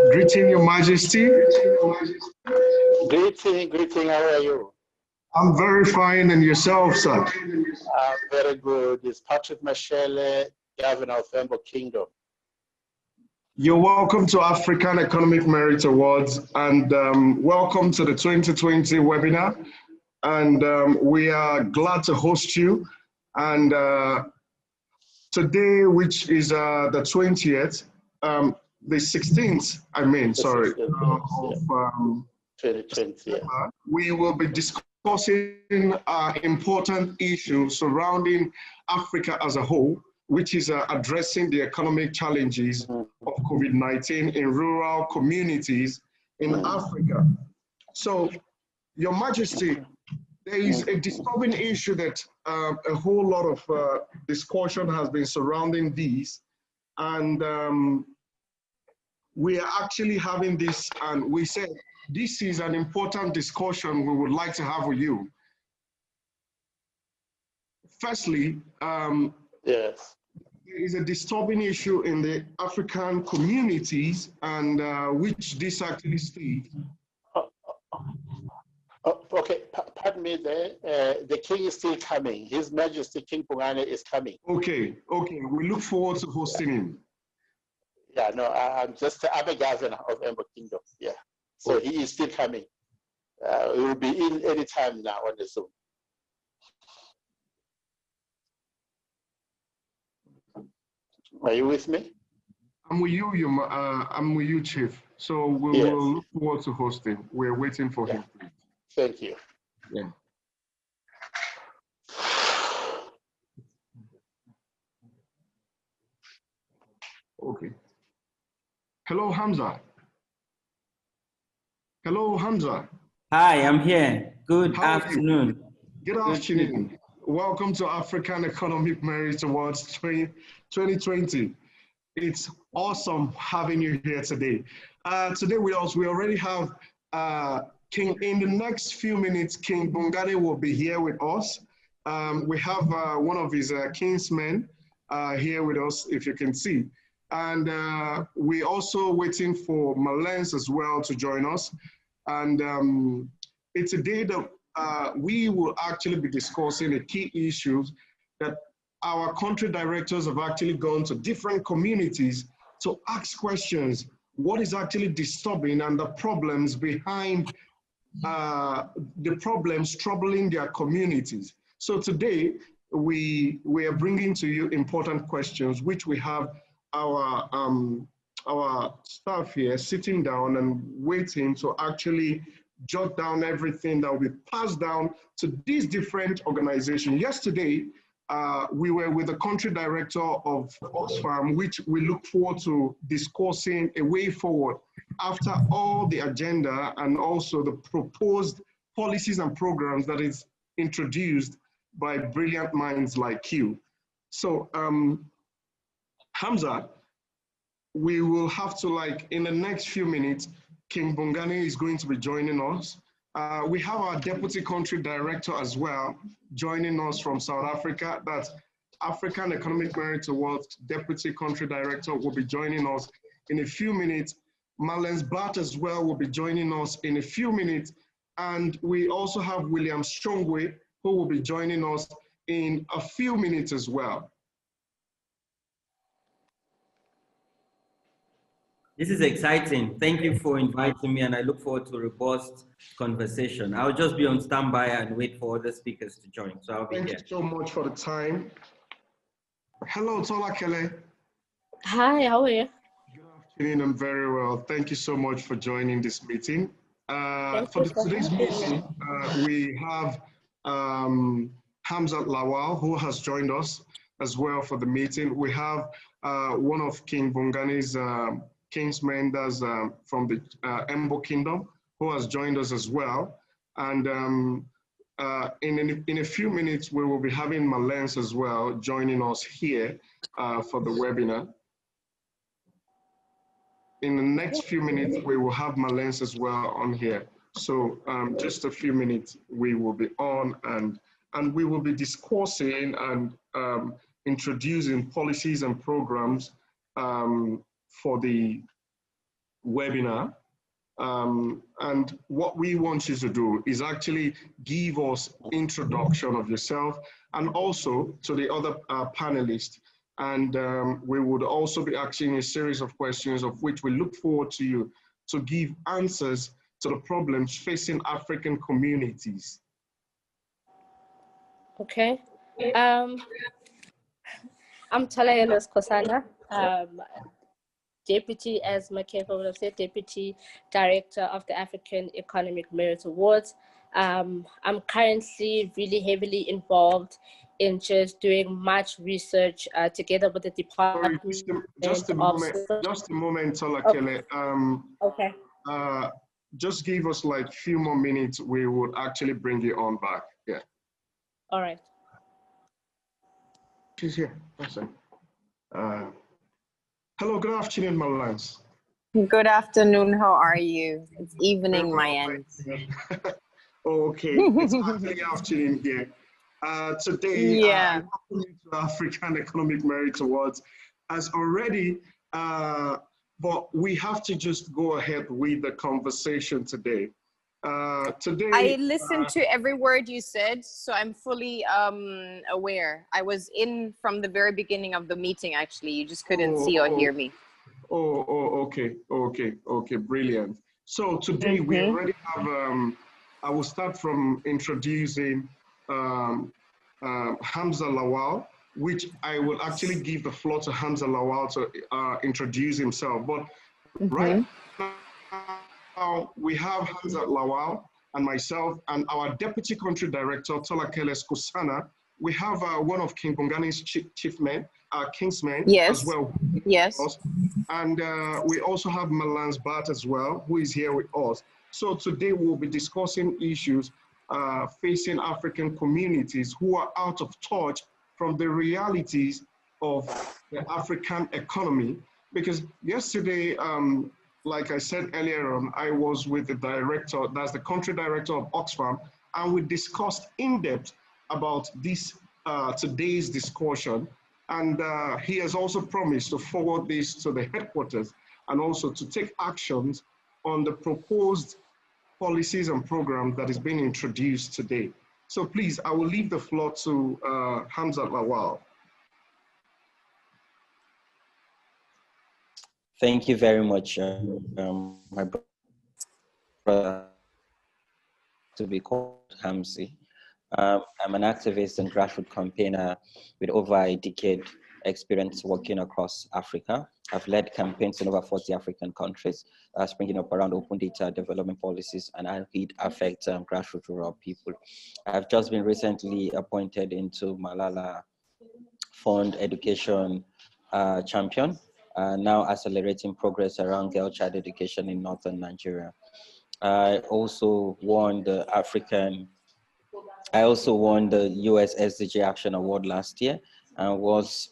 Greeting, Your Majesty. Greeting, how are you? I'm very fine, and yourself, sir? Very good. It's Patrick Mashele, Governor of Embo Kingdom. You're welcome to African Economic Merit Awards, and welcome to the 2020 webinar. And we are glad to host you. And today, which is the 20th, the 16th, I mean, sorry, of 2020, yeah. We will be discussing important issues surrounding Africa as a whole, which is addressing the economic challenges of COVID-19 in rural communities in Africa. So, Your Majesty, there is a disturbing issue that a whole lot of discussion has been surrounding these, and we are actually having this, and we said this is an important discussion we would like to have with you. Firstly, yes, there is a disturbing issue in the African communities, and which this actually states. Okay, pardon me there. The king is still coming. His Majesty King Pungane is coming. Okay, we look forward to hosting him. Yeah, no, I'm a governor of Embo Kingdom. Yeah, so he is still coming. He will be in any time now on the Zoom. Are you with me? I'm with you, I'm with you, Chief. So we will look forward to hosting. We're waiting for him. Thank you. Yeah. Okay. Hello, Hamza. Hello, Hamza. Hi, I'm here. Good afternoon. Good afternoon. Welcome to African Economic Merit Awards 2020. It's awesome having you here today. Today with us, we already have King. In the next few minutes, King Bongane will be here with us. We have one of his kinsmen here with us, if you can see. And we're also waiting for Mallence as well to join us. And it's a day that we will actually be discussing the key issues that our country directors have actually gone to different communities to ask questions. What is actually disturbing and the problems behind the problems troubling their communities. So today, we are bringing to you important questions, which we have our staff here sitting down and waiting to actually jot down everything that will be passed down to these different organizations. Yesterday, we were with the country director of Oxfam, which we look forward to discussing a way forward after all the agenda and also the proposed policies and programs that is introduced by brilliant minds like you. So, Hamza, we will have to, in the next few minutes, King Bongane is going to be joining us. We have our Deputy Country Director as well, joining us from South Africa. That's African Economic Merit Awards Deputy Country Director will be joining us in a few minutes. Mallence Bart as well will be joining us in a few minutes. And we also have William Strongway, who will be joining us in a few minutes as well. This is exciting. Thank you for inviting me, and I look forward to a robust conversation. I'll just be on standby and wait for other speakers to join. So I'll be here. Thank you so much for the time. Hello, Tola Kele. Hi, how are you? Good afternoon, I'm very well. Thank you so much for joining this meeting. For today's meeting, we have Hamzat Lawal, who has joined us as well for the meeting. We have one of King Bongane's kinsmen, that's from the Embo Kingdom, who has joined us as well. And in a few minutes, we will be having Mallence as well joining us here for the webinar. In the next few minutes, we will have Mallence as well on here. So just a few minutes, we will be on and we will be discussing and introducing policies and programs for the webinar. And what we want you to do is actually give us introduction of yourself and also to the other panelists. And we would also be asking a series of questions of which we look forward to you to give answers to the problems facing African communities. Okay. I'm Talayeles Kosana, Deputy, as Makeko would have said, Deputy Director of the African Economic Merit Awards. I'm currently really heavily involved in just doing much research together with the department. Sorry, just a moment, Tolakele. Okay. Just give us like a few more minutes. We would actually bring you on back. Yeah. All right. She's here. Hello, good afternoon, Mallence. Good afternoon, how are you? It's evening, my end. Okay, it's actually afternoon here. Today, yeah. I'm to African Economic Merit Awards as already, but we have to just go ahead with the conversation today. I listened to every word you said, so I'm fully aware. I was in from the very beginning of the meeting, actually. You just couldn't see or hear me. Okay, brilliant. So today we already have, I will start from introducing Hamzat Lawal, which I will actually give the floor to Hamzat Lawal to introduce himself. But right now, we have Hamzat Lawal and myself and our Deputy Country Director, Tolakele Kosana. We have one of King Bongani's kingsmen yes. as well. Yes. And we also have Mallence Bart as well, who is here with us. So today we'll be discussing issues facing African communities who are out of touch from the realities of the African economy. Because yesterday, like I said earlier on, I was with the director, that's the country director of Oxfam, and we discussed in depth about this today's discussion. And he has also promised to forward this to the headquarters and also to take actions on the proposed policies and programs that is being introduced today. So please, I will leave the floor to Hamzat Lawal. Thank you very much, my brother, to be called Hamzi. I'm an activist and grassroots campaigner with over a decade experience working across Africa. I've led campaigns in over 40 African countries, springing up around open data development policies and how it affects grassroots rural people. I've just been recently appointed into Malala Fund Education Champion, now accelerating progress around girl child education in northern Nigeria. I also won the US SDG Action Award last year and was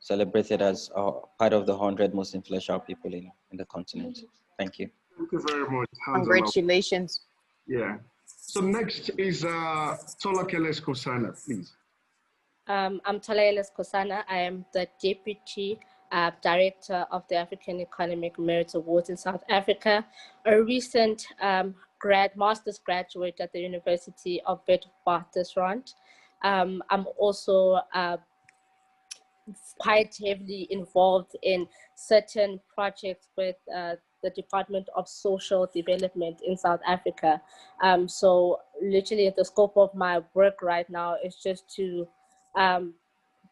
celebrated as part of the 100 most influential people in the continent. Thank you. Thank you very much. Congratulations. Yeah. So next is Tolakele Kosana, please. I'm Talayeles Kosana. I am the Deputy Director of the African Economic Merit Awards in South Africa, a recent master's graduate at the University of Witwatersrand. I'm also quite heavily involved in certain projects with the Department of Social Development in South Africa. So literally the scope of my work right now is just to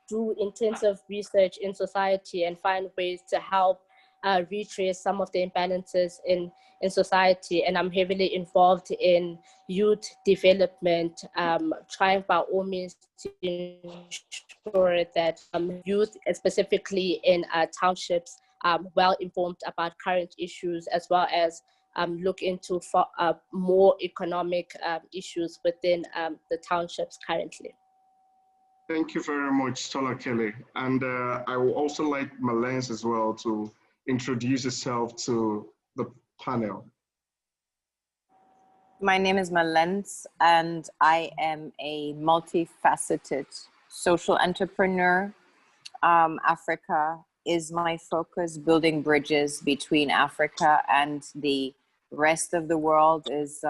do intensive research in society and find ways to help retrace some of the imbalances in society. And I'm heavily involved in youth development, trying by all means to ensure that youth, specifically in townships, well informed about current issues, as well as look into more economic issues within the townships currently. Thank you very much, Tolakele. And I would also like Mallence as well to introduce yourself to the panel. My name is Mallence, and I am a multifaceted social entrepreneur, Africa is my focus. Building bridges between Africa and the rest of the world is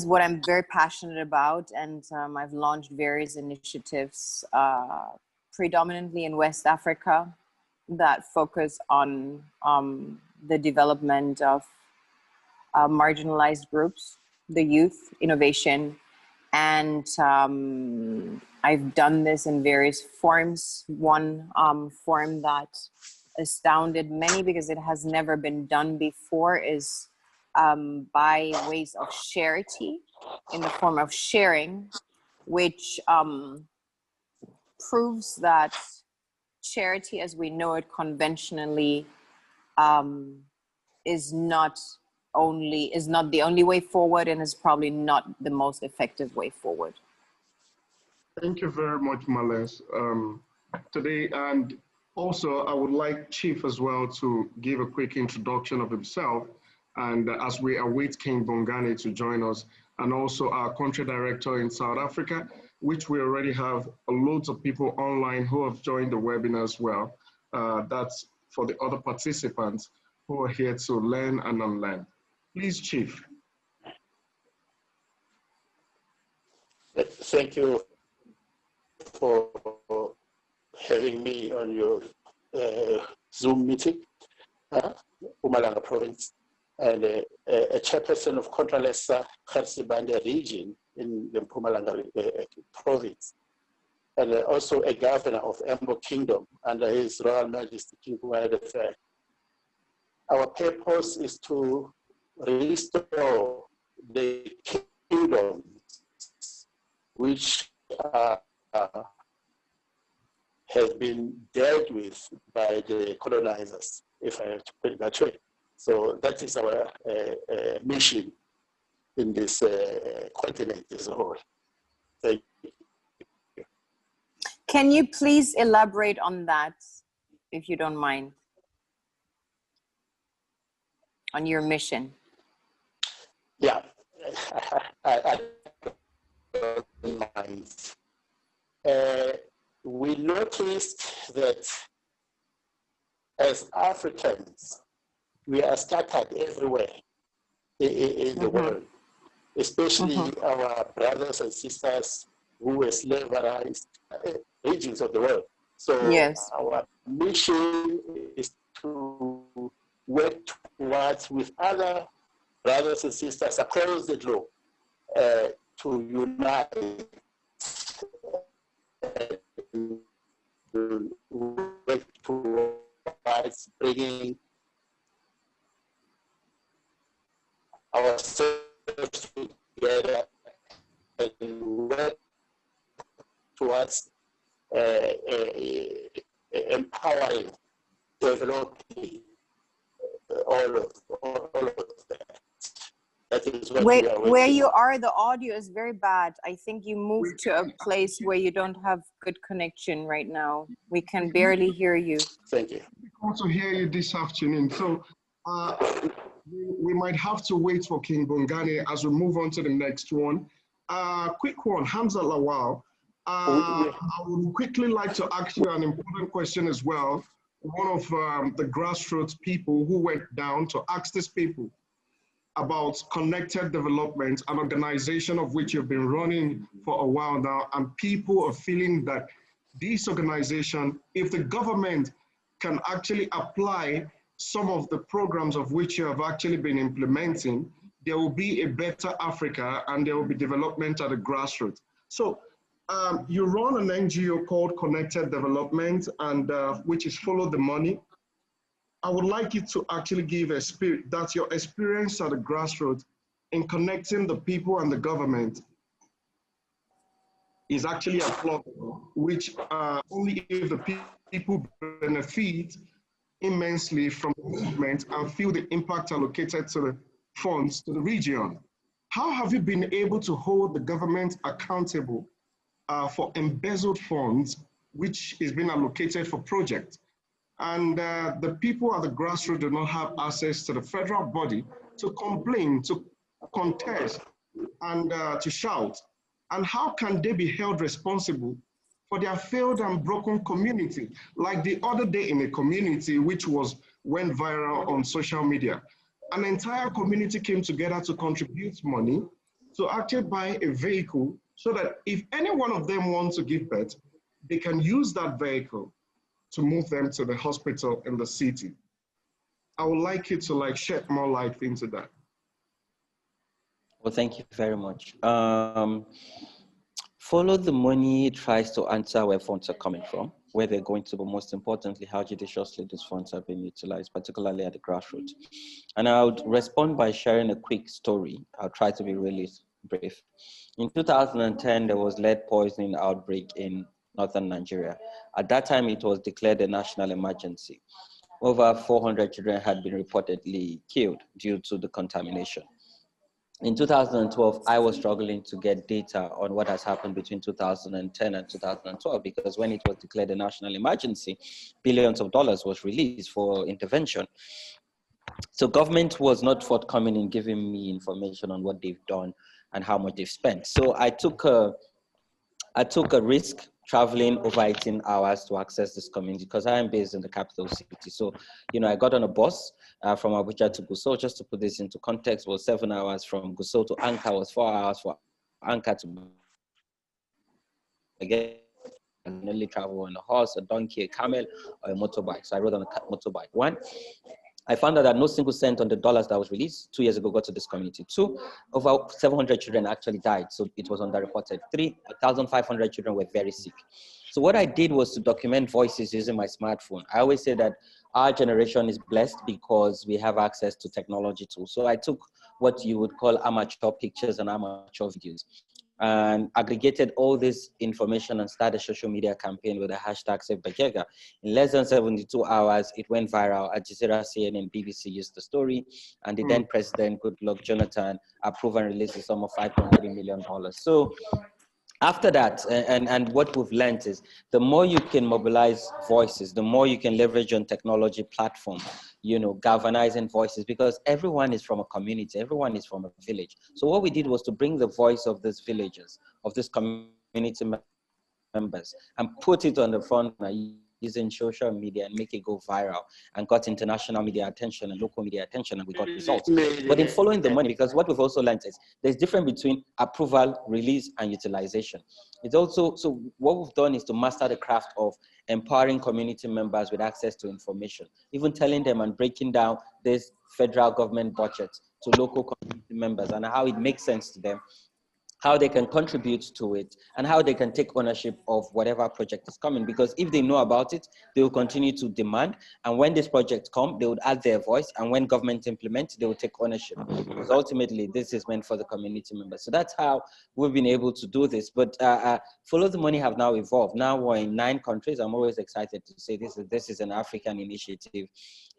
what I'm very passionate about, and I've launched various initiatives, predominantly in West Africa, that focus on the development of marginalized groups, the youth, innovation, and I've done this in various forms. One form that astounded many because it has never been done before is by ways of charity, in the form of sharing, which proves that charity as we know it conventionally is not the only way forward, and is probably not the most effective way forward. Thank you very much, Mallence, today. And also, I would like Chief as well to give a quick introduction of himself, and as we await King Bongani to join us, and also our country director in South Africa, which we already have loads of people online who have joined the webinar as well. That's for the other participants who are here to learn and unlearn. Please, Chief. Thank you for having me on your Zoom meeting, Mpumalanga province, and a chairperson of Contralesa Kharsibande region in the Mpumalanga province, and also a governor of Embo Kingdom under His Royal Majesty King Bongani III. Our purpose is to restore the kingdoms which has been dealt with by the colonizers, if I have to put it that way. So that is our mission in this continent as a whole. Thank you. Can you please elaborate on that, if you don't mind, on your mission? Yeah, I don't mind. We noticed that as Africans, we are scattered everywhere in the world, especially our brothers and sisters who were slaverized regions of the world. So yes, our mission is to work towards with other brothers and sisters across the globe to unite, work towards bringing ourselves together and work towards empowering, developing all of that. That is what we are where you are, the audio is very bad. I think you moved to a place where you don't have good connection right now. We can barely hear you. Thank you. We can also hear you this afternoon. So we might have to wait for King Bongani as we move on to the next one. Quick one, Hamzat Lawal. I would quickly like to ask you an important question as well. One of the grassroots people who went down to ask these people about connected development, an organization of which you've been running for a while now, and people are feeling that this organization, if the government can actually apply some of the programs of which you have actually been implementing, there will be a better Africa and there will be development at the grassroots. So you run an NGO called Connected Development, and which is Follow the Money. I would like you to actually give a spirit that your experience at the grassroots in connecting the people and the government is actually a plot, which only if the people benefit immensely from the movement and feel the impact allocated to the funds to the region. How have you been able to hold the government accountable for embezzled funds, which is being allocated for projects? And the people at the grassroots do not have access to the federal body to complain, to contest, and to shout. And how can they be held responsible for their failed and broken community. Like the other day in a community which went viral on social media, an entire community came together to contribute money to actually buy a vehicle so that if any one of them wants to give birth, they can use that vehicle to move them to the hospital in the city. I would like you to shed more light into that. Well, thank you very much. Follow the Money tries to answer where funds are coming from, where they're going to, but most importantly, how judiciously these funds are being utilized, particularly at the grassroots. And I would respond by sharing a quick story. I'll try to be really brief. In 2010, there was lead poisoning outbreak in northern Nigeria. At that time, it was declared a national emergency. Over 400 children had been reportedly killed due to the contamination. In 2012, I was struggling to get data on what has happened between 2010 and 2012, because when it was declared a national emergency, billions of dollars was released for intervention. So government was not forthcoming in giving me information on what they've done and how much they've spent. So I took a risk traveling over 18 hours to access this community because I am based in the capital city. So, I got on a bus from Abuja to Gusau. Just to put this into context, was 7 hours from Gusau to Anka, was 4 hours for Anka to again. I can only travel on a horse, a donkey, a camel, or a motorbike. So I rode on a motorbike. One, I found out that no single cent on the dollars that was released 2 years ago got to this community. Two, over 700 children actually died, so it was underreported. 3,500 children were very sick. So what I did was to document voices using my smartphone. I always say that our generation is blessed because we have access to technology tools. So I took what you would call amateur pictures and amateur videos, and aggregated all this information and started a social media campaign with the hashtag #SaveBajega. In less than 72 hours, it went viral. Al Jazeera, CNN, BBC used the story, and the then president, Goodluck Jonathan, approved and released a sum of $5.3 million. So after that, and what we've learned is the more you can mobilize voices, the more you can leverage on technology platform, galvanizing voices, because everyone is from a community, everyone is from a village. So what we did was to bring the voice of these villagers, of this community members, and put it on the front using social media and make it go viral, and got international media attention and local media attention, and we got results. But in following the money, because what we've also learned is there's difference between approval, release, and utilization. It's also, so what we've done is to master the craft of empowering community members with access to information, even telling them and breaking down this federal government budget to local community members and how it makes sense to them, how they can contribute to it, and how they can take ownership of whatever project is coming. Because if they know about it, they will continue to demand. And when this project comes, they would add their voice. And when government implements, they will take ownership. Because ultimately, this is meant for the community members. So that's how we've been able to do this. But Follow the Money have now evolved. Now we're in 9 countries. I'm always excited to say this is an African initiative,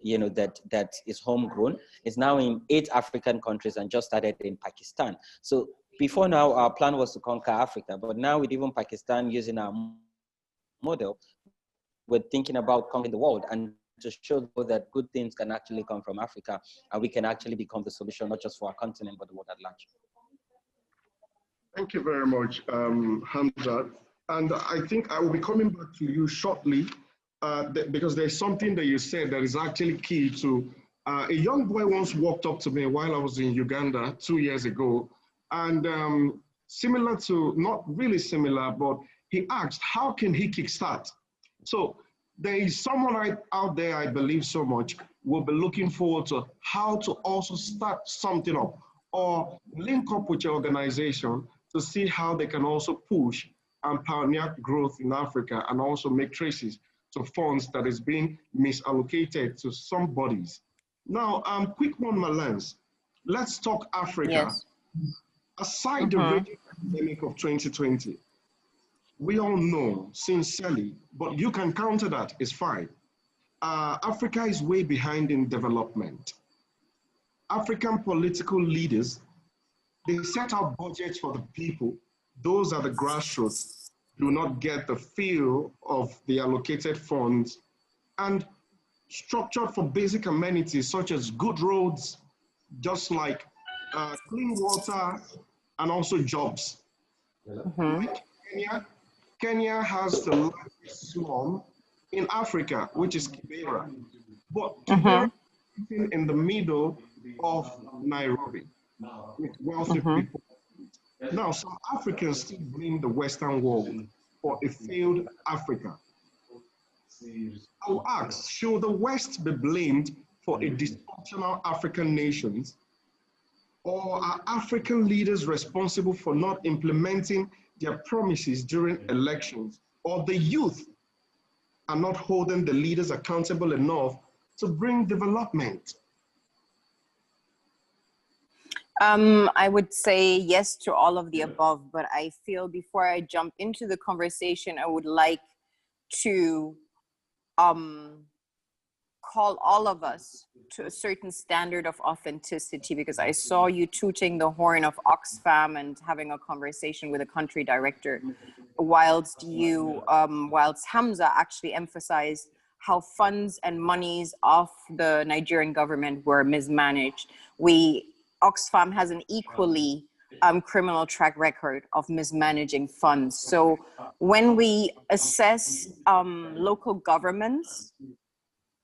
that is homegrown. It's now in 8 African countries and just started in Pakistan. So before now, our plan was to conquer Africa, but now with even Pakistan using our model, we're thinking about conquering the world and to show that good things can actually come from Africa, and we can actually become the solution, not just for our continent, but the world at large. Thank you very much, Hamzat. And I think I will be coming back to you shortly because there's something that you said that is actually key to, a young boy once walked up to me while I was in Uganda 2 years ago. And similar to, not really similar, but he asked, how can he kickstart? So there is someone out there, I believe so much, will be looking forward to how to also start something up or link up with your organization to see how they can also push and pioneer growth in Africa and also make traces to funds that is being misallocated to some bodies. Now, quick one, Mallence. Let's talk Africa. Yes. Aside the raging pandemic of 2020, we all know sincerely, but you can counter that, it's fine. Africa is way behind in development. African political leaders, they set out budgets for the people. Those are the grassroots, do not get the feel of the allocated funds, and structured for basic amenities such as good roads, just like clean water, and also jobs. Like Kenya has the largest slum in Africa, which is Kibera. But Kibera is in the middle of Nairobi with wealthy people. Now, some Africans still blame the Western world for a failed Africa. I will ask, should the West be blamed for a dysfunctional African nations, or are African leaders responsible for not implementing their promises during elections, or the youth are not holding the leaders accountable enough to bring development? I would say yes to all of the above, but I feel before I jump into the conversation, I would like to call all of us to a certain standard of authenticity, because I saw you tooting the horn of Oxfam and having a conversation with a country director, whilst Hamza actually emphasized how funds and monies of the Nigerian government were mismanaged. Oxfam has an equally criminal track record of mismanaging funds. So when we assess local governments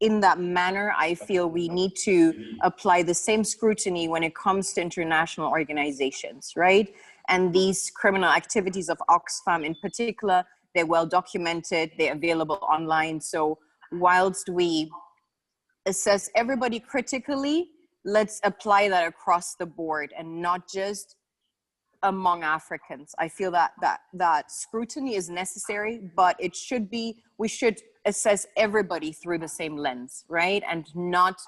in that manner, I feel we need to apply the same scrutiny when it comes to international organizations, right? And these criminal activities of Oxfam in particular, they're well documented, they're available online. So whilst we assess everybody critically, let's apply that across the board and not just among Africans. I feel that scrutiny is necessary, but we should assess everybody through the same lens, right? And not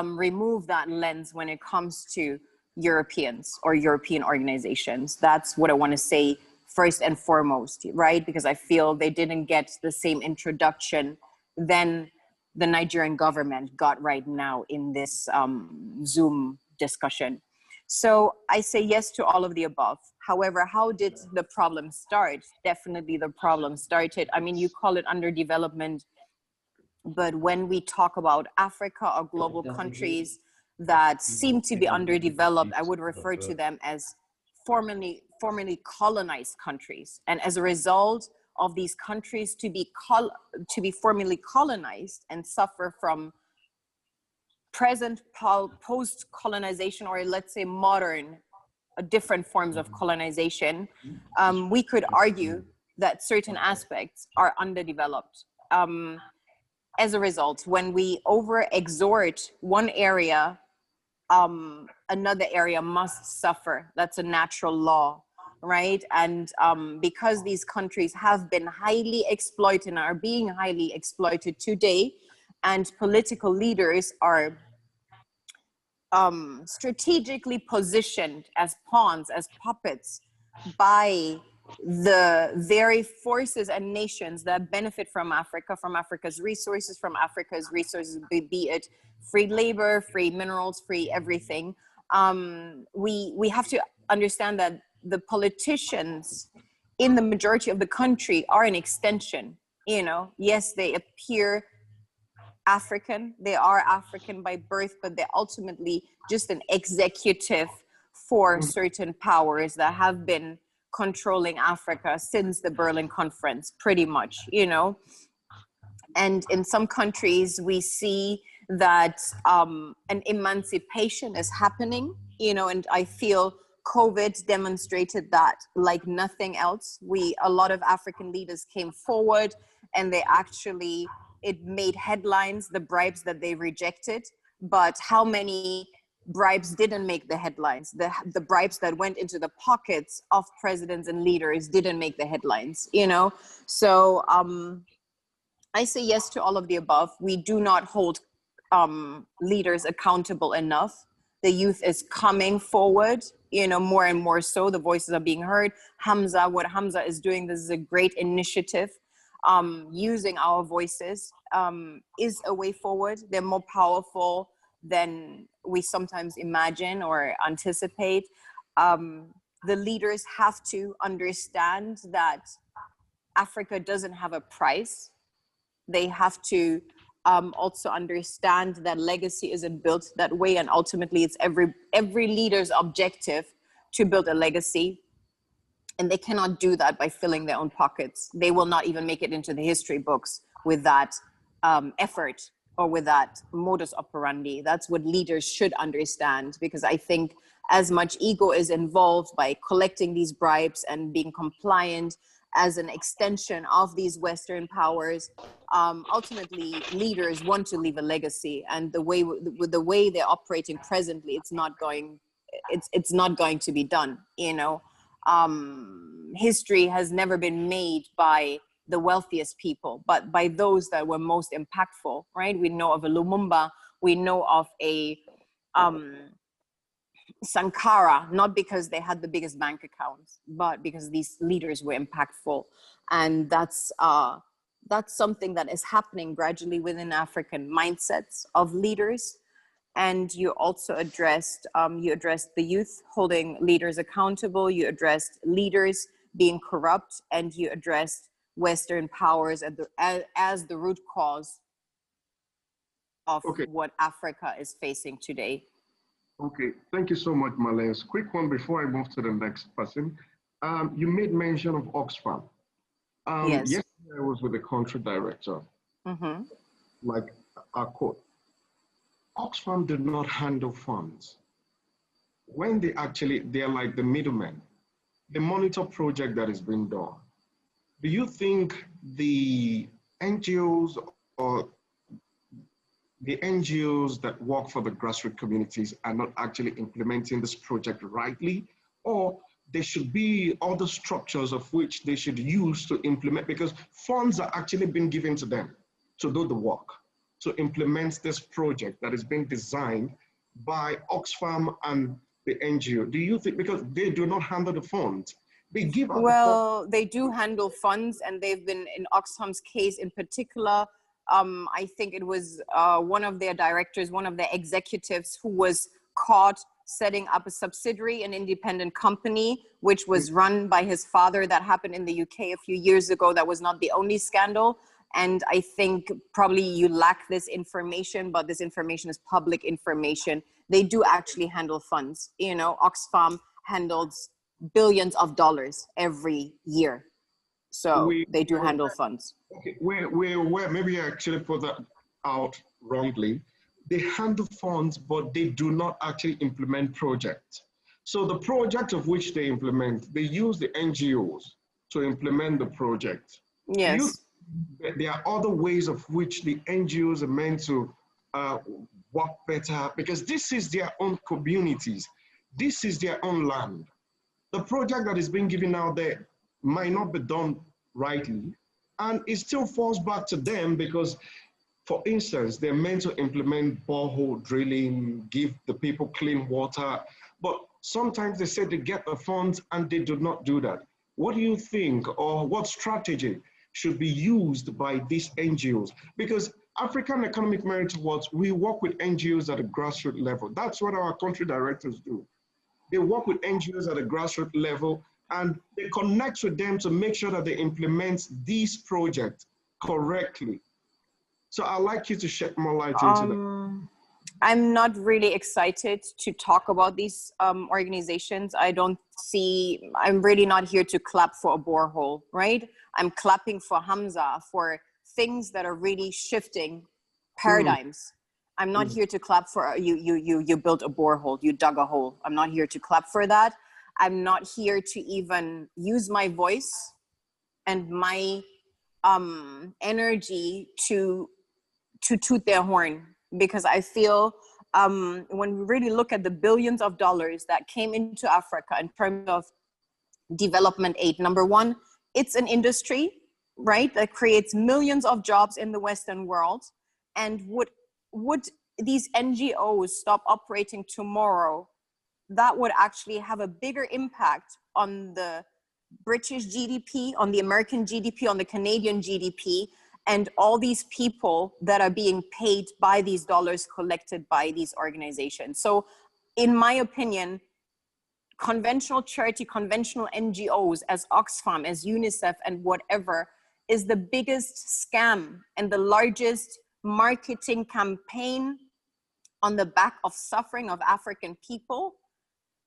remove that lens when it comes to Europeans or European organizations. That's what I want to say first and foremost, right? Because I feel they didn't get the same introduction than the Nigerian government got right now in this Zoom discussion. So I say yes to all of the above. However, how did the problem start? Definitely the problem started, I mean, you call it underdevelopment, but when we talk about Africa or global countries that seem to be underdeveloped, I would refer to them as formerly colonized countries. And as a result of these countries to be formerly colonized and suffer from present post-colonization, or let's say modern, different forms of colonization, we could argue that certain aspects are underdeveloped. As a result, when we over-exhort one area, another area must suffer. That's a natural law, right? And because these countries have been highly exploited and are being highly exploited today, and political leaders are strategically positioned as pawns, as puppets by the very forces and nations that benefit from Africa, from Africa's resources, be it free labor, free minerals, free everything. We have to understand that the politicians in the majority of the country are an extension, yes, they appear African, they are African by birth, but they're ultimately just an executive for certain powers that have been controlling Africa since the Berlin Conference, pretty much, And in some countries, we see that an emancipation is happening, and I feel COVID demonstrated that like nothing else. A lot of African leaders came forward and it made headlines, the bribes that they rejected, but how many bribes didn't make the headlines? The bribes that went into the pockets of presidents and leaders didn't make the headlines, So I say yes to all of the above. We do not hold leaders accountable enough. The youth is coming forward, more and more so. The voices are being heard. What Hamza is doing, this is a great initiative. Using our voices is a way forward. They're more powerful than we sometimes imagine or anticipate. The leaders have to understand that Africa doesn't have a price. They have to also understand that legacy isn't built that way, and ultimately it's every leader's objective to build a legacy. And they cannot do that by filling their own pockets. They will not even make it into the history books with that effort or with that modus operandi. That's what leaders should understand, because I think as much ego is involved by collecting these bribes and being compliant as an extension of these Western powers, ultimately leaders want to leave a legacy, and the way they're operating presently, it's not going to be done. History has never been made by the wealthiest people, but by those that were most impactful, right? We know of a Lumumba, we know of a Sankara, not because they had the biggest bank accounts, but because these leaders were impactful. And that's something that is happening gradually within African mindsets of leaders. And you also addressed the youth holding leaders accountable, you addressed leaders being corrupt, and you addressed Western powers as the root cause of what Africa is facing today. Okay, thank you so much, Mallence. Quick one before I move to the next person. You made mention of Oxfam. Yes. Yesterday I was with the country director. Mm-hmm. Like I quote, Oxfam did not handle funds. When they're like the middlemen. They monitor project that is being done. Do you think the NGOs or the NGOs that work for the grassroots communities are not actually implementing this project rightly? Or there should be other structures of which they should use to implement, because funds are actually being given to them to do the work, to implement this project that is being designed by Oxfam and the NGO. Do you think, because they do not handle the funds, they give out they do handle funds, and they've been, in Oxfam's case in particular, I think it was one of their directors, one of their executives, who was caught setting up a subsidiary, an independent company, which was run by his father. That happened in the UK a few years ago. That was not the only scandal. And I think probably you lack this information, but this information is public information. They do actually handle funds. Oxfam handles billions of dollars every year. So they do handle funds. Okay, where maybe I actually put that out wrongly. They handle funds, but they do not actually implement projects. So the project of which they implement, they use the NGOs to implement the project. Yes. There are other ways of which the NGOs are meant to work better, because this is their own communities. This is their own land. The project that is being given out there might not be done rightly, and it still falls back to them, because, for instance, they're meant to implement borehole drilling, give the people clean water, but sometimes they say they get the funds and they do not do that. What do you think, or what strategy should be used by these NGOs? Because African Economic Merit Awards, we work with NGOs at a grassroots level. That's what our country directors do. They work with NGOs at a grassroots level, and they connect with them to make sure that they implement these projects correctly. So I'd like you to shed more light into that. I'm not really excited to talk about these organizations. I'm really not here to clap for a borehole, right? I'm clapping for Hamza, for things that are really shifting paradigms. I'm not here to clap for you built a borehole, you dug a hole. I'm not here to clap for that. I'm not here to even use my voice and my energy to toot their horn, because I feel when we really look at the billions of dollars that came into Africa in terms of development aid, number one, it's an industry, right, that creates millions of jobs in the Western world. And would these NGOs stop operating tomorrow, that would actually have a bigger impact on the British GDP, on the American GDP, on the Canadian GDP, and all these people that are being paid by these dollars collected by these organizations. So in my opinion, conventional charity, conventional NGOs as Oxfam, as UNICEF and whatever, is the biggest scam and the largest marketing campaign on the back of suffering of African people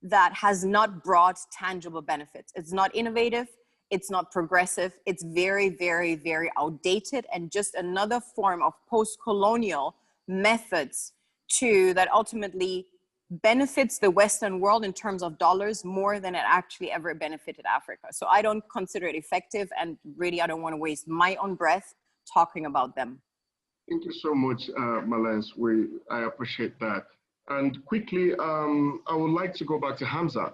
that has not brought tangible benefits. It's not innovative, it's not progressive, it's very, very, very outdated, and just another form of post-colonial methods that ultimately benefits the Western world in terms of dollars more than it actually ever benefited Africa. So I don't consider it effective, and really I don't want to waste my own breath talking about them. Thank you so much, Mallence. I appreciate that. And quickly, I would like to go back to Hamzat.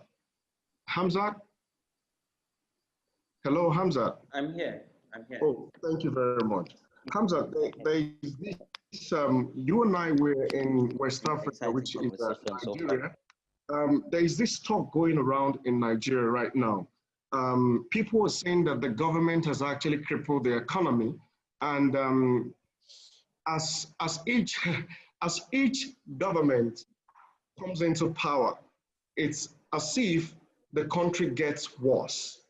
Hamzat? Hello, Hamzat. I'm here. I'm here. Oh, thank you very much. Hamzat, there is this, you and I were in West Africa, which is Nigeria. There is this talk going around in Nigeria right now. People are saying that the government has actually crippled the economy, and as each government comes into power, it's as if the country gets worse.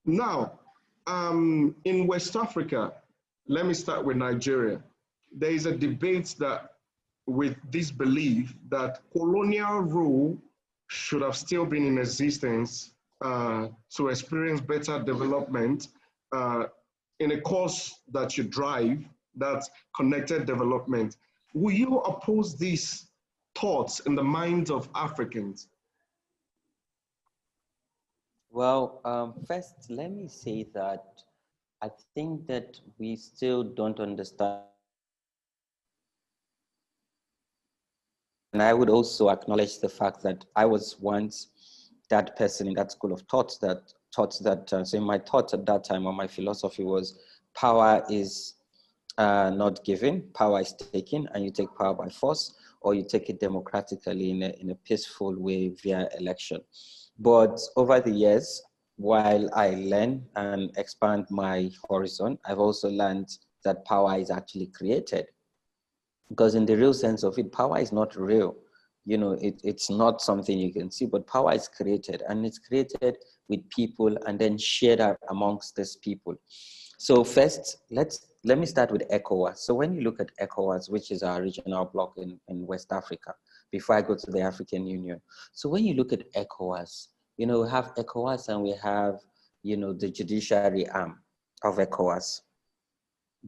Now, in West Africa, let me start with Nigeria. There is a debate that with this belief that colonial rule should have still been in existence to experience better development in a course that you drive, that's connected development. Will you oppose these thoughts in the minds of Africans? Well, first, let me say that I think that we still don't understand. And I would also acknowledge the fact that I was once that person in that school of thought that so my thought at that time, or my philosophy was, power is not given, power is taken, and you take power by force, or you take it democratically in a peaceful way via election. But over the years, while I learn and expand my horizon, I've also learned that power is actually created. Because in the real sense of it, power is not real. You know, it's not something you can see, but power is created, and it's created with people and then shared out amongst these people. So first, let me start with Ecowas. So when you look at Ecowas, which is our regional bloc in West Africa, before I go to the African Union. So when you look at Ecowas, you know, we have Ecowas and we have, you know, the judiciary arm of Ecowas.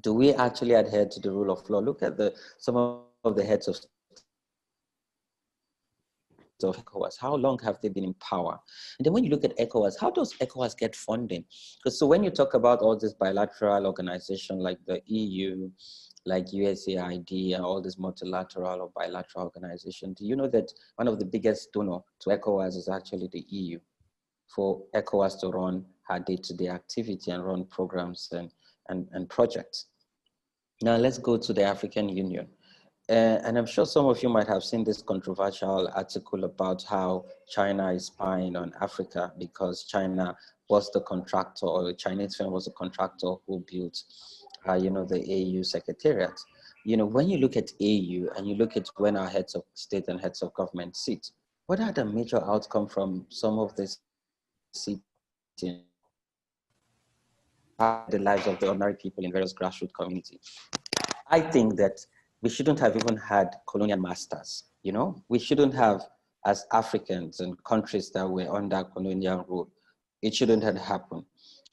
Do we actually adhere to the rule of law? Look at some of the heads of ECOWAS. How long have they been in power? And then when you look at ECOWAS, how does ECOWAS get funding? Because so when you talk about all this bilateral organization like the EU, like USAID and all this multilateral or bilateral organization, do you know that one of the biggest donor to ECOWAS is actually the EU, for ECOWAS to run her day-to-day activity and run programs and projects. Now let's go to the African Union. And I'm sure some of you might have seen this controversial article about how China is spying on Africa because China was the contractor, or the Chinese firm was the contractor who built, you know, the AU secretariat. You know, when you look at AU and you look at when our heads of state and heads of government sit, what are the major outcomes from some of this sitting? The lives of the ordinary people in various grassroots communities. I think that we shouldn't have even had colonial masters, you know? We shouldn't have, as Africans and countries that were under colonial rule, it shouldn't have happened.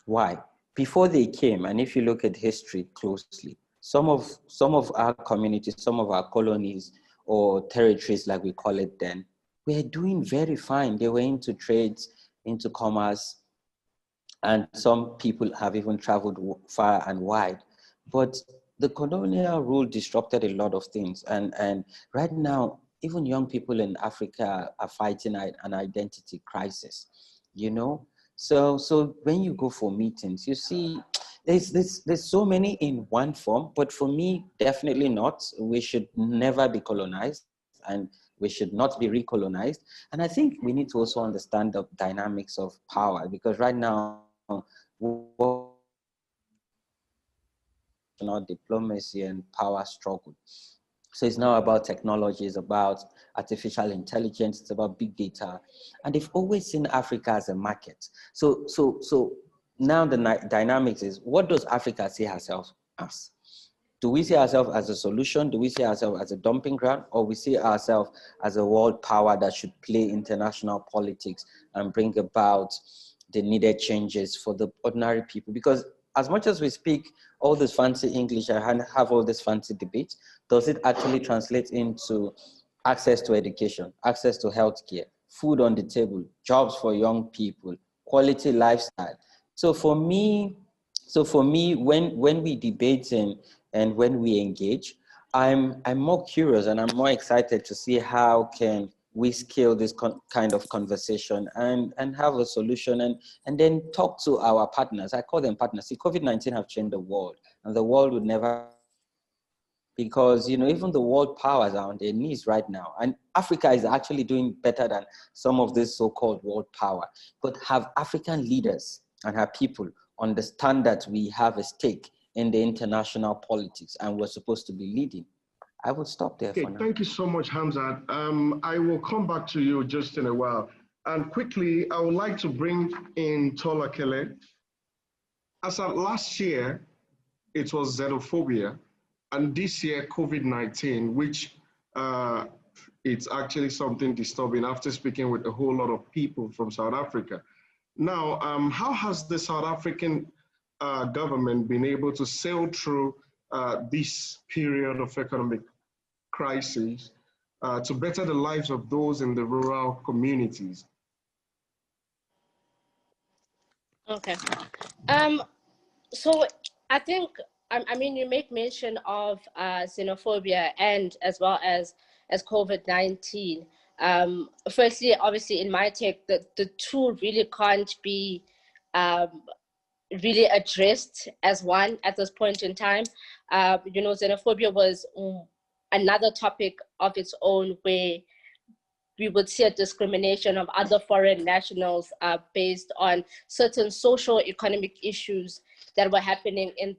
Why? Before they came, and if you look at history closely, some of our communities, some of our colonies or territories, like we call it then, were doing very fine. They were into trades, into commerce, and some people have even traveled far and wide. But the colonial rule disrupted a lot of things. And right now, even young people in Africa are fighting an identity crisis, you know? So when you go for meetings, you see there's so many in one form, but for me, definitely not. We should never be colonized, and we should not be recolonized. And I think we need to also understand the dynamics of power, because right now, diplomacy and power struggle. So it's now about technology, it's about artificial intelligence, it's about big data. And they've always seen Africa as a market. So now the dynamics is, what does Africa see herself as? Do we see ourselves as a solution? Do we see ourselves as a dumping ground? Or we see ourselves as a world power that should play international politics and bring about the needed changes for the ordinary people? Because as much as we speak all this fancy English and have all this fancy debate, does it actually translate into access to education, access to healthcare, food on the table, jobs for young people, quality lifestyle? So for me, when we debate and when we engage, I'm more curious and I'm more excited to see how can we scale this kind of conversation and have a solution and then talk to our partners. I call them partners. See, COVID-19 have changed the world, and the world would never, because even the world powers are on their knees right now, and Africa is actually doing better than some of this so-called world power. But have African leaders and have people understand that we have a stake in the international politics and we're supposed to be leading? I will stop there for now. Thank you so much, Hamzat. I will come back to you just in a while. And quickly, I would like to bring in Tola Kele. As of last year, it was xenophobia, and this year, COVID-19, which it's actually something disturbing after speaking with a whole lot of people from South Africa. Now, how has the South African government been able to sail through this period of economic crisis to better the lives of those in the rural communities? Okay. So I think, I mean, you make mention of xenophobia and as well as COVID-19. Firstly, obviously, in my take, the two really can't be really addressed as one at this point in time. Xenophobia was another topic of its own, where we would see a discrimination of other foreign nationals based on certain social economic issues that were happening in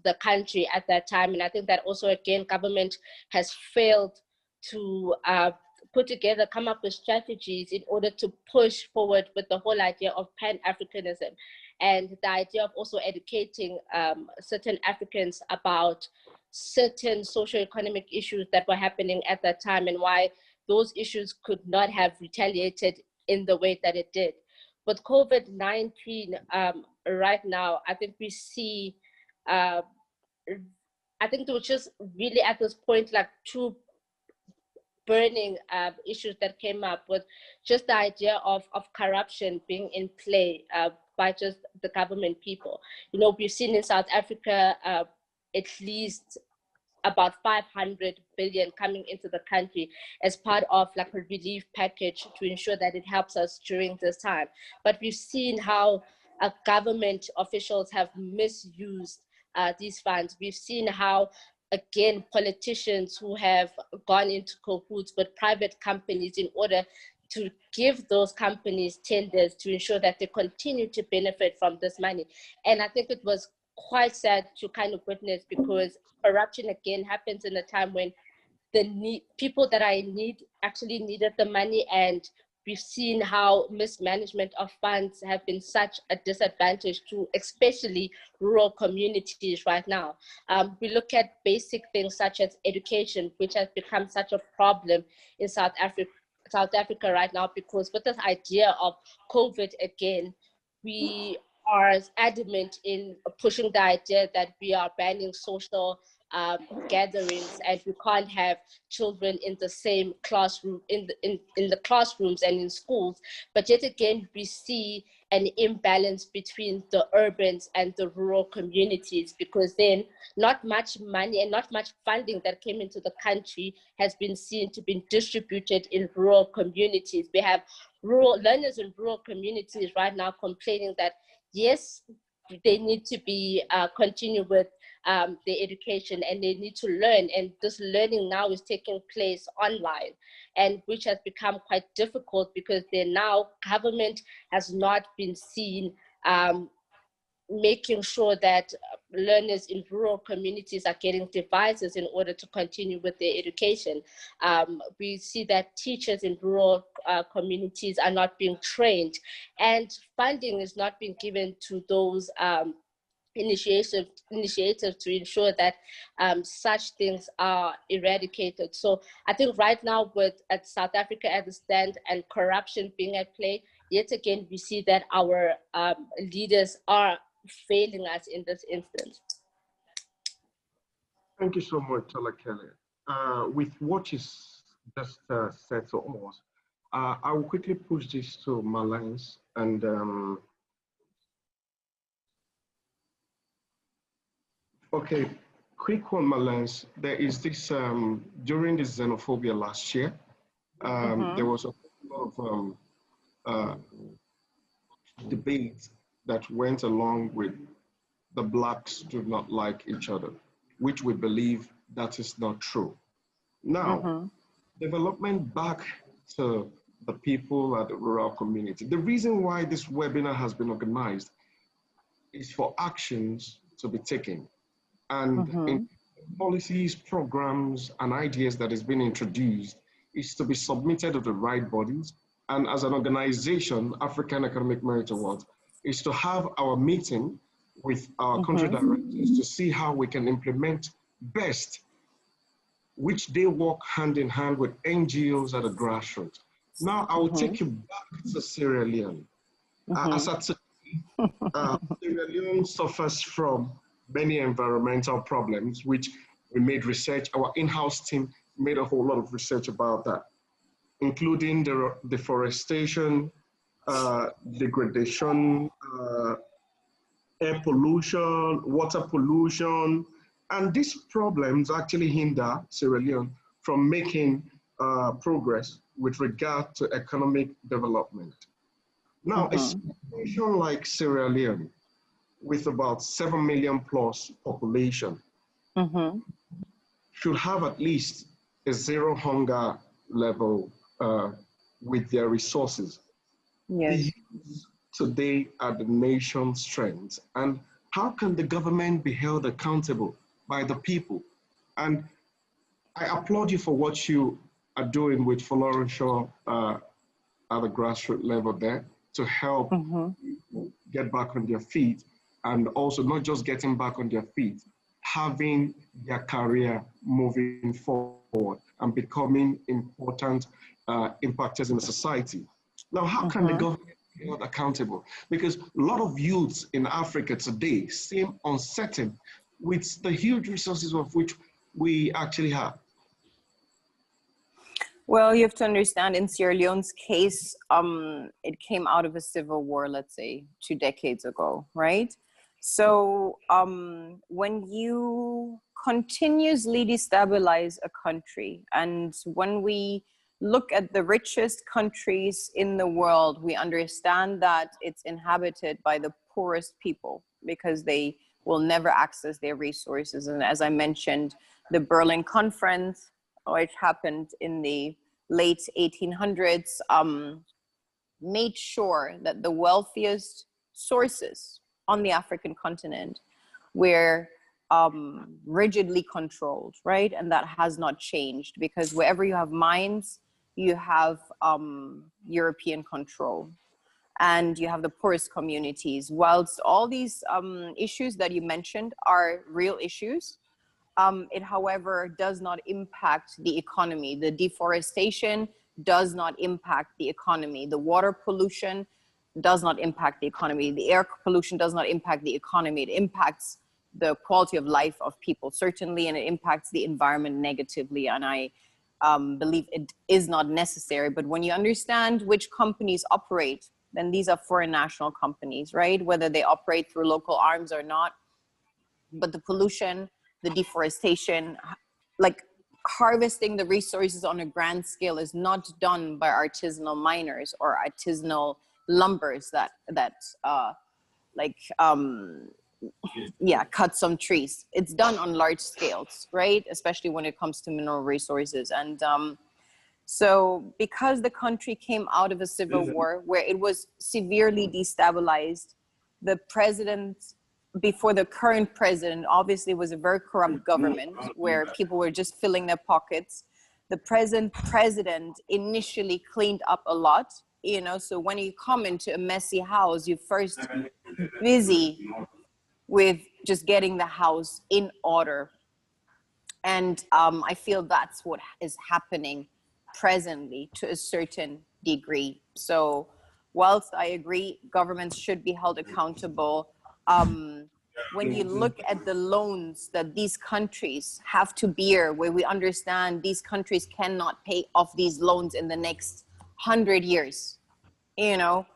the country at that time. And I think that also, again, government has failed to come up with strategies in order to push forward with the whole idea of Pan-Africanism and the idea of also educating certain Africans about certain socio-economic issues that were happening at that time and why those issues could not have retaliated in the way that it did. With COVID-19 right now, I think we see, I think there was just really at this point like two burning issues that came up, with just the idea of corruption being in play by just the government people. We've seen in South Africa at least about 500 billion coming into the country as part of like a relief package to ensure that it helps us during this time. But we've seen how government officials have misused these funds. We've seen how, again, politicians who have gone into cahoots with private companies in order to give those companies tenders to ensure that they continue to benefit from this money. And I think it was quite sad to kind of witness, because corruption again happens in a time when the people that are in need actually needed the money, and we've seen how mismanagement of funds have been such a disadvantage to especially rural communities right now. We look at basic things such as education, which has become such a problem in South Africa right now, because with this idea of COVID again, we are adamant in pushing the idea that we are banning social gatherings, and we can't have children in the same classroom, in the classrooms and in schools. But yet again, we see an imbalance between the urban and the rural communities, because then not much money and not much funding that came into the country has been seen to be distributed in rural communities. We have rural learners in rural communities right now complaining that yes, they need to be continue with their education, and they need to learn, and this learning now is taking place online, and which has become quite difficult because government has not been seen making sure that learners in rural communities are getting devices in order to continue with their education. We see that teachers in rural communities are not being trained, and funding is not being given to those initiatives to ensure that such things are eradicated. So I think right now with South Africa at the stand and corruption being at play, yet again, we see that our leaders are failing us in this instance. Thank you so much, Tola Kelly. With what is just said to us, I will quickly push this to Mallence and okay, quick one, Mallence. There is this, during the xenophobia last year, there was a lot of debate that went along with the blacks do not like each other, which we believe that is not true. Now, development back to the people at the rural community. The reason why this webinar has been organized is for actions to be taken. And in policies, programs, and ideas that has been introduced is to be submitted to the right bodies. And as an organization, African Economic Merit Awards, is to have our meeting with our country directors to see how we can implement best, which they work hand in hand with NGOs at the grassroots. Now, I will take you back to Sierra Leone. As at Sierra Leone suffers from many environmental problems, which we made research, our in-house team made a whole lot of research about that, including the deforestation, degradation, air pollution, water pollution, and these problems actually hinder Sierra Leone from making progress with regard to economic development. Now, a situation like Sierra Leone, with about 7 million plus population, should have at least a zero hunger level with their resources. Yes. The youth today are the nation's strength. And how can the government be held accountable by the people? And I applaud you for what you are doing with Flourish at the grassroots level there to help people get back on their feet, and also not just getting back on their feet, having their career moving forward and becoming important impactors in the society. Now, how can the government be held accountable? Because a lot of youths in Africa today seem uncertain with the huge resources of which we actually have. Well, you have to understand, in Sierra Leone's case, it came out of a civil war, let's say, 2 decades ago, right? So when you continuously destabilize a country, and when we look at the richest countries in the world, we understand that it's inhabited by the poorest people because they will never access their resources. And as I mentioned, the Berlin Conference, which happened in the late 1800s, made sure that the wealthiest sources on the African continent were rigidly controlled, right? And that has not changed, because wherever you have mines, you have European control, and you have the poorest communities. Whilst all these issues that you mentioned are real issues, it, however, does not impact the economy. The deforestation does not impact the economy. The water pollution does not impact the economy. The air pollution does not impact the economy. It impacts the quality of life of people, certainly, and it impacts the environment negatively. And I believe it is not necessary. But when you understand which companies operate, then these are foreign national companies, right? Whether they operate through local arms or not. But the pollution, the deforestation, like harvesting the resources on a grand scale is not done by artisanal miners or artisanal lumbers that cut some trees. It's done on large scales, right? Especially when it comes to mineral resources. And so because the country came out of a civil war where it was severely destabilized, the president, before the current president, obviously was a very corrupt government where people were just filling their pockets. The present president initially cleaned up a lot, you know, so when you come into a messy house, you first busy with just getting the house in order. And I feel that's what is happening presently to a certain degree. So whilst I agree governments should be held accountable, when you look at the loans that these countries have to bear, where we understand these countries cannot pay off these loans in the next 100 years, you know,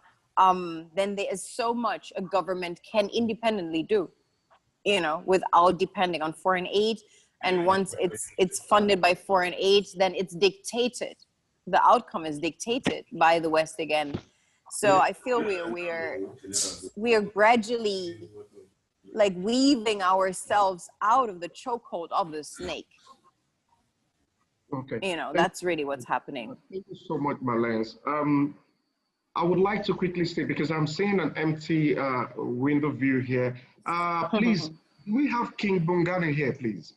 then there is so much a government can independently do, you know, without depending on foreign aid. And once it's funded by foreign aid, then it's dictated. The outcome is dictated by the West again. So I feel we are gradually like weaving ourselves out of the chokehold of the snake. Okay. You know, that's really what's happening. Thank you so much, Mallence. I would like to quickly say, because I'm seeing an empty window view here. Please, we have King Bongani here, please.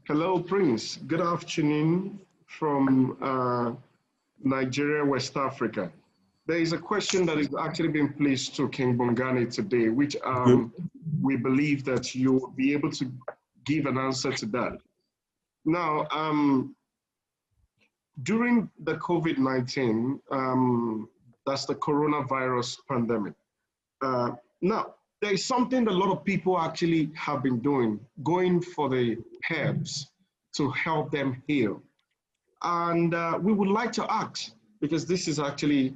Hello, Prince. Good afternoon from Nigeria, West Africa. There is a question that is actually being placed to King Bongani today, which we believe that you will be able to give an answer to that. Now, during the COVID-19, that's the coronavirus pandemic. Now, there is something that a lot of people actually have been doing, going for the herbs to help them heal. And we would like to ask, because this is actually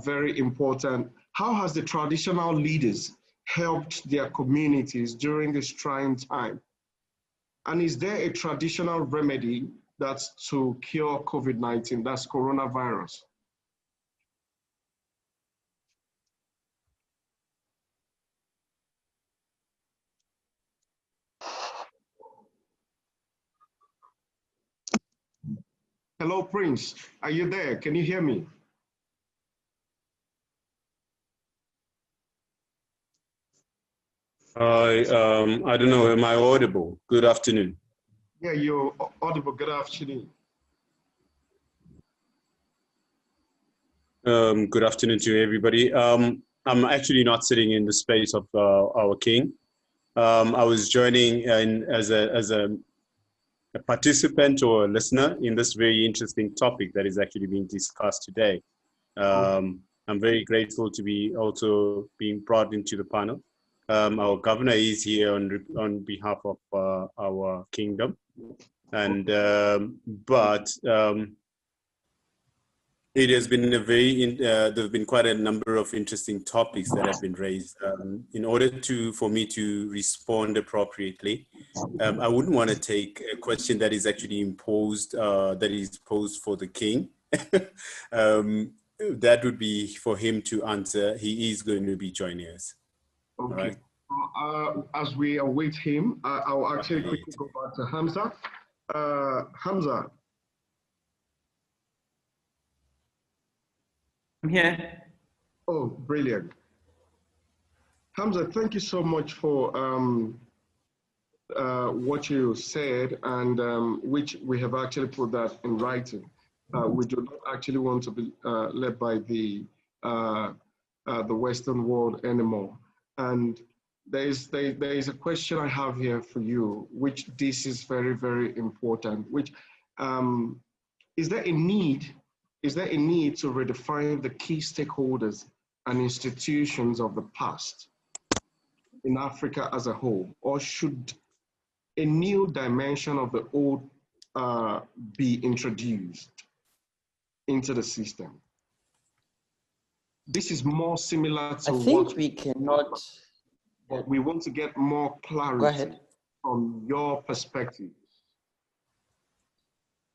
very important, how has the traditional leaders helped their communities during this trying time? And is there a traditional remedy that's to cure COVID-19, that's coronavirus? Hello, Prince. Are you there? Can you hear me? I don't know, am I audible? Good afternoon. Yeah, you're audible. Good afternoon. Good afternoon to everybody. I'm actually not sitting in the space of our king. I was joining in as a participant or a listener in this very interesting topic that is actually being discussed today. I'm very grateful to be also being brought into the panel. Our governor is here on behalf of our kingdom, and it has been a very there have been quite a number of interesting topics that have been raised. In order for me to respond appropriately, I wouldn't want to take a question that is actually imposed, that is posed for the king. That would be for him to answer. He is going to be joining us. Okay. Right. As we await him, I'll actually quickly go back to Hamzat. Hamzat. I'm here. Oh, brilliant. Hamzat, thank you so much for what you said, and which we have actually put that in writing. We do not actually want to be led by the Western world anymore. And there is a question I have here for you, which this is very, very important, which is there a need to redefine the key stakeholders and institutions of the past in Africa as a whole, or should a new dimension of the old be introduced into the system? This is more similar to I think we cannot. But we want to get more clarity from your perspective.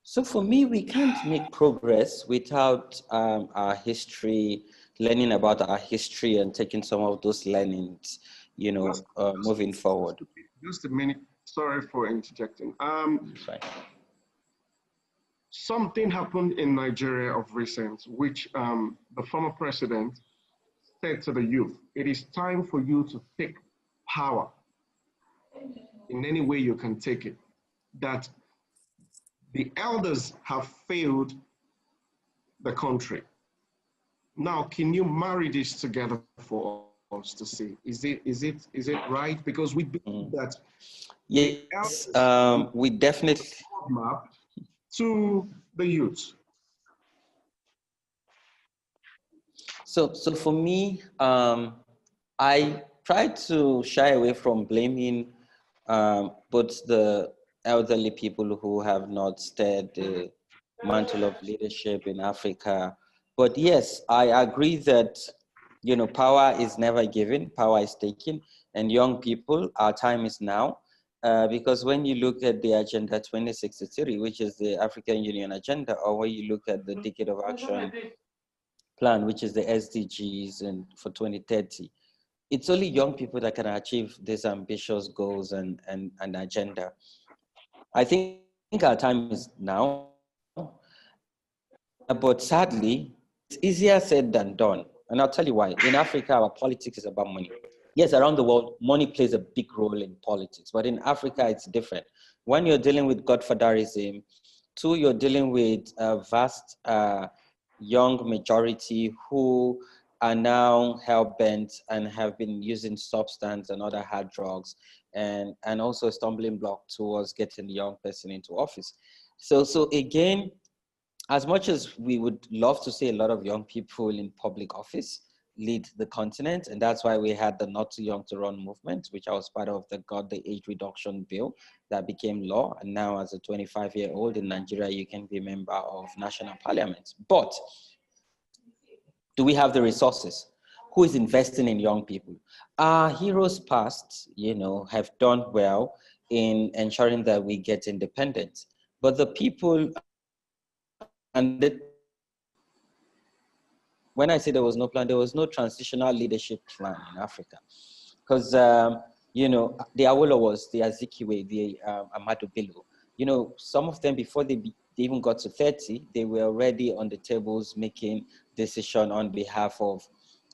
So for me, we can't make progress without our history, learning about our history and taking some of those learnings, you know, moving forward. Just a minute. Sorry for interjecting. Something happened in Nigeria of recent, which the former president said to the youth, it is time for you to take power in any way you can take it. That the elders have failed the country. Now, can you marry this together for us to say. Is it right? Because we believe that yes, we definitely roadmap to the youth. So for me, I try to shy away from blaming both the elderly people who have not stirred the mantle of leadership in Africa. But yes, I agree that, you know, power is never given, power is taken. And young people, our time is now. Because when you look at the Agenda 2063, which is the African Union agenda, or when you look at the Decade of Action Plan, which is the SDGs and for 2030, it's only young people that can achieve these ambitious goals and agenda. I think our time is now, but sadly, it's easier said than done. And I'll tell you why. In Africa, our politics is about money. Yes, around the world, money plays a big role in politics, but in Africa, it's different. One, you're dealing with godfatherism. Two, you're dealing with a vast young majority who are now hell-bent and have been using substance and other hard drugs, and also a stumbling block towards getting the young person into office. So again, as much as we would love to see a lot of young people in public office lead the continent, and that's why we had the Not Too Young to Run movement, which I was part of, that got the age reduction bill that became law. And now as a 25-year-old in Nigeria, you can be a member of national parliament. But do we have the resources? Who is investing in young people? Our heroes past, you know, have done well in ensuring that we get independence. But the people, and when I say there was no plan, there was no transitional leadership plan in Africa. Because, you know, the Awolowas, the Azikiwe, the Ahmadu Bello, you know, some of them before they even got to 30, they were already on the tables making decision on behalf of,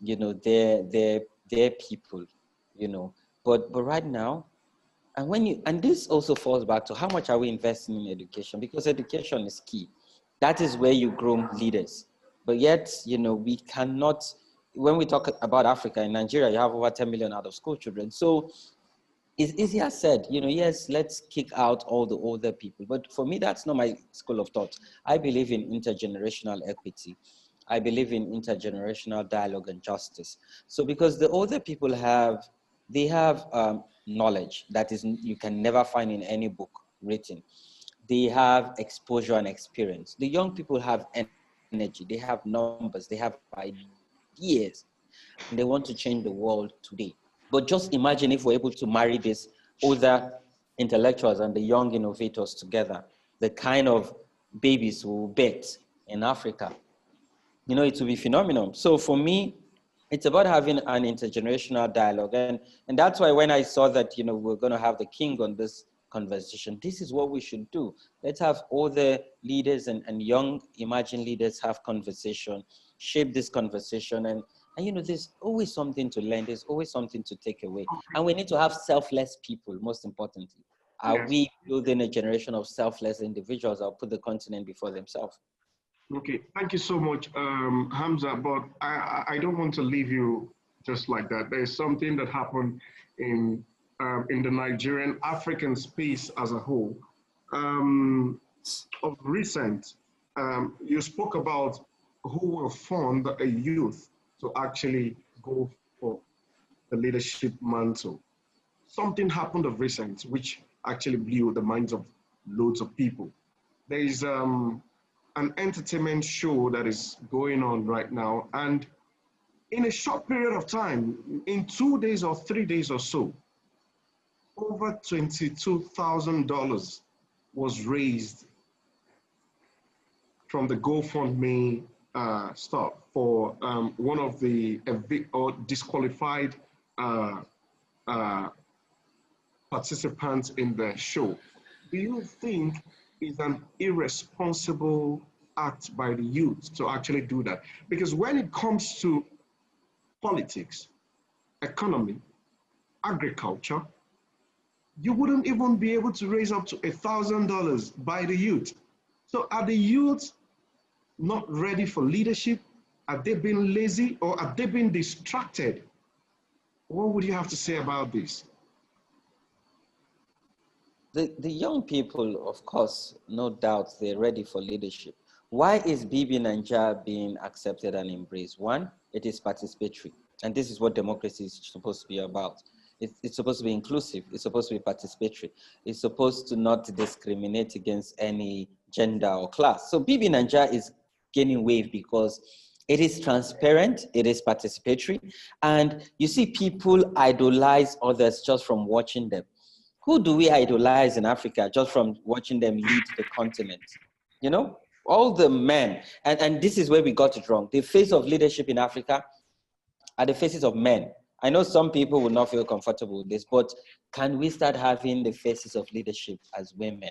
you know, their people, you know. But right now, and this also falls back to how much are we investing in education? Because education is key. That is where you groom leaders. But yet, you know, we cannot, when we talk about Africa, in Nigeria, you have over 10 million out of school children. So it's easier said, you know, yes, let's kick out all the older people. But for me, that's not my school of thought. I believe in intergenerational equity. I believe in intergenerational dialogue and justice. So because the older people have knowledge that is you can never find in any book written. They have exposure and experience. The young people have energy, they have numbers, they have ideas, and they want to change the world today. But just imagine if we're able to marry these older intellectuals and the young innovators together, the kind of babies we'll bet in Africa. You know, it will be phenomenal. So for me, it's about having an intergenerational dialogue. And that's why when I saw that, you know, we're going to have the king on this conversation, this is what we should do. Let's have all the leaders and young emerging leaders have conversation, shape this conversation. And you know, there's always something to learn. There's always something to take away. And we need to have selfless people, most importantly. Are we building a generation of selfless individuals that will put the continent before themselves? Okay, thank you so much, Hamza, but I don't want to leave you just like that. There's something that happened in the Nigerian African space as a whole. Of recent, you spoke about who will fund a youth to actually go for the leadership mantle. Something happened of recent, which actually blew the minds of loads of people. There is an entertainment show that is going on right now, and in a short period of time, in 2 days or 3 days or so, over $22,000 was raised from the GoFundMe stuff for one of the disqualified participants in the show. Do you think it's an irresponsible act by the youth to actually do that? Because when it comes to politics, economy, agriculture, you wouldn't even be able to raise up to $1,000 by the youth. So are the youth not ready for leadership? Are they being lazy, or are they being distracted What would you have to say about this? The young people, of course, no doubt, they're ready for leadership. Why is Bibi Nanja being accepted and embraced? One, it is participatory. And this is what democracy is supposed to be about. It's supposed to be inclusive. It's supposed to be participatory. It's supposed to not discriminate against any gender or class. So Bibi Nanja is gaining wave because it is transparent, it is participatory, and you see people idolize others just from watching them. Who do we idolize in Africa just from watching them lead the continent? You know, all the men, and this is where we got it wrong. The face of leadership in Africa are the faces of men. I know some people will not feel comfortable with this, but can we start having the faces of leadership as women?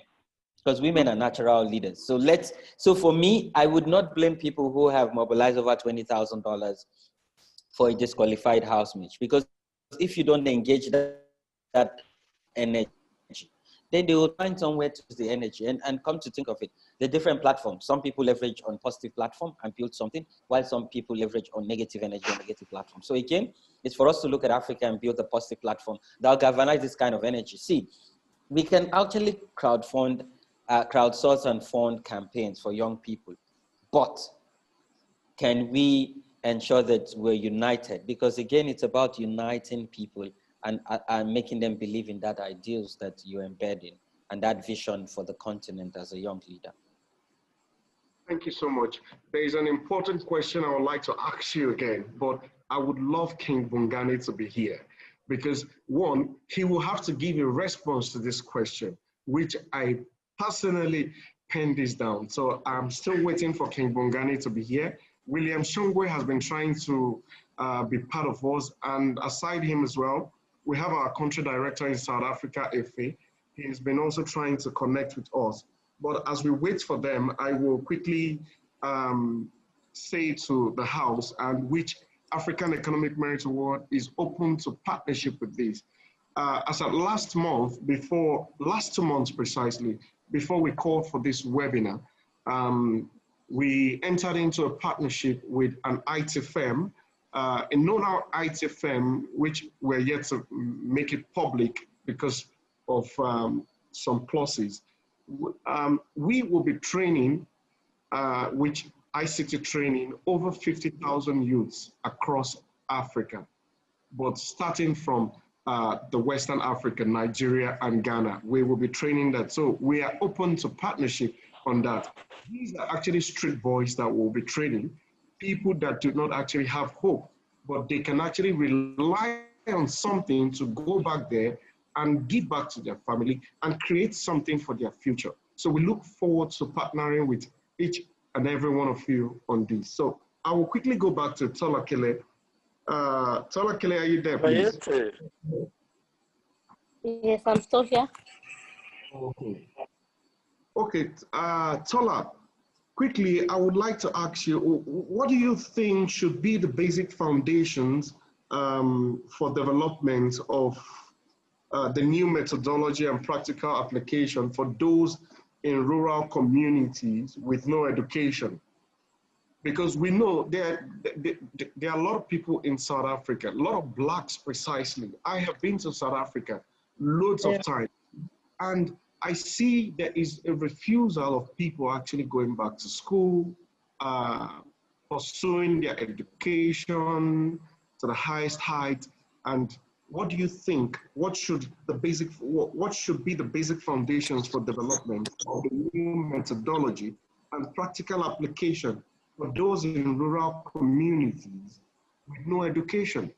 Because women are natural leaders. So for me, I would not blame people who have mobilized over $20,000 for a disqualified housemate, because if you don't engage that energy, then they will find somewhere to use the energy. And come to think of it, the different platforms. Some people leverage on positive platform and build something, while some people leverage on negative energy and negative platform. So again, it's for us to look at Africa and build a positive platform that will galvanize this kind of energy. See, we can actually crowdsource and fund campaigns for young people, but can we ensure that we're united? Because again, it's about uniting people and making them believe in that ideals that you're embedding and that vision for the continent as a young leader. Thank you so much. There is an important question I would like to ask you again, but I would love King Bongani to be here because one, he will have to give a response to this question, which I personally penned this down. So I'm still waiting for King Bongani to be here. William Shongwe has been trying to be part of us, and aside him as well, we have our country director in South Africa, Efe. He's been also trying to connect with us. But as we wait for them, I will quickly say to the House and which African Economic Merit Award is open to partnership with this. As at last two months precisely, before we called for this webinar, we entered into a partnership with an IT firm, a known IT firm, which we're yet to make it public because of some clauses. We will be training, which ICT training, over 50,000 youths across Africa, but starting from the Western Africa, Nigeria and Ghana, we will be training that. So we are open to partnership on that. These are actually street boys that will be training, people that do not actually have hope, but they can actually rely on something to go back there and give back to their family and create something for their future. So we look forward to partnering with each and every one of you on this. So I will quickly go back to Tolakele. Tolakele, are you there, please? Yes, I'm still here. Okay. Okay, Tola, quickly, I would like to ask you, what do you think should be the basic foundations for development of the new methodology and practical application for those in rural communities with no education? Because we know there are a lot of people in South Africa, a lot of blacks precisely. I have been to South Africa loads of times, and I see there is a refusal of people actually going back to school, pursuing their education to the highest height. And what do you think? What should be the basic foundations for development of the new methodology and practical application for those in rural communities with no education?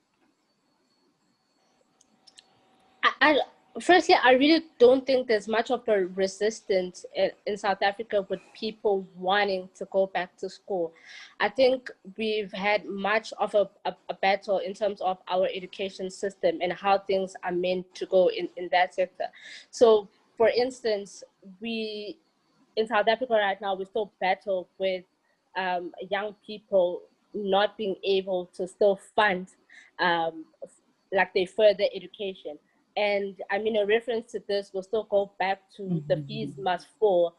Firstly, I really don't think there's much of a resistance in South Africa with people wanting to go back to school. I think we've had much of a battle in terms of our education system and how things are meant to go in that sector. So, for instance, in South Africa right now, we still battle with young people not being able to still fund like their further education. And I mean, a reference to this will still go back to the Fees Must Fall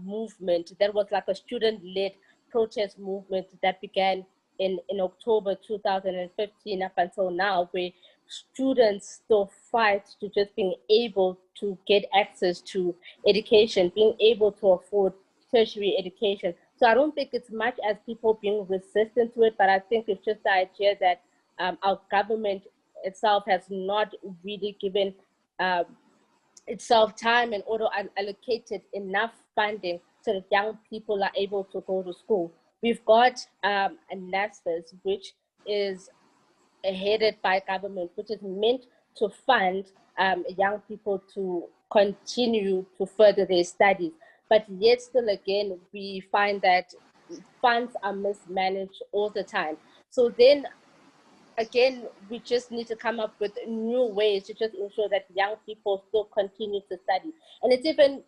movement. That was like a student-led protest movement that began in October 2015 up until now, where students still fight to just being able to get access to education, being able to afford tertiary education. So I don't think it's much as people being resistant to it, but I think it's just the idea that our government itself has not really given itself time and also allocated enough funding so that young people are able to go to school. We've got a NSFAS, which is headed by government, which is meant to fund young people to continue to further their studies. But yet still again, we find that funds are mismanaged all the time. So then again, we just need to come up with new ways to just ensure that young people still continue to study. And it's even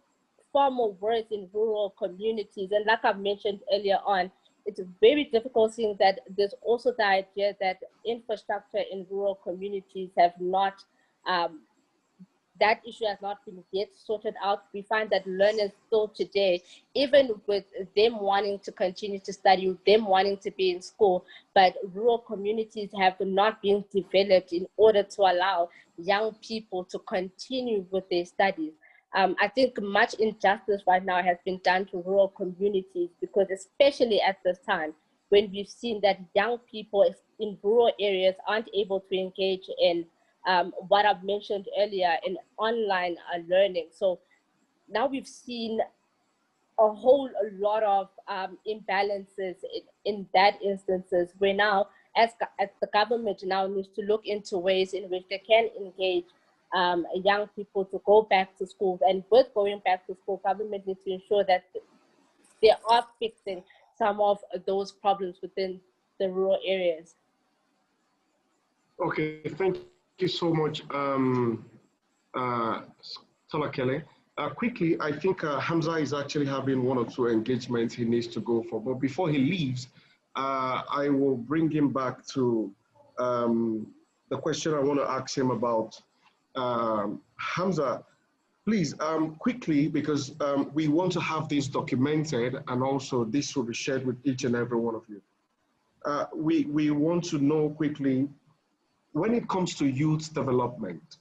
far more worse in rural communities. And like I've mentioned earlier on, it's very difficult seeing that there's also the idea that infrastructure in rural communities have not, that issue has not been yet sorted out. We find that learners still today, even with them wanting to continue to study, them wanting to be in school, but rural communities have not been developed in order to allow young people to continue with their studies. I think much injustice right now has been done to rural communities because especially at this time, when we've seen that young people in rural areas aren't able to engage in what I've mentioned earlier in online learning. So now we've seen a whole lot of imbalances in that instances where now as the government now needs to look into ways in which they can engage young people to go back to schools. And with going back to school, government needs to ensure that they are fixing some of those problems within the rural areas. Okay, thank you so much, Kelly. Quickly, I think Hamza is actually having one or two engagements he needs to go for. But before he leaves, I will bring him back to the question I want to ask him about. Hamza, please, quickly, because we want to have this documented and also this will be shared with each and every one of you. We want to know quickly, when it comes to youth development,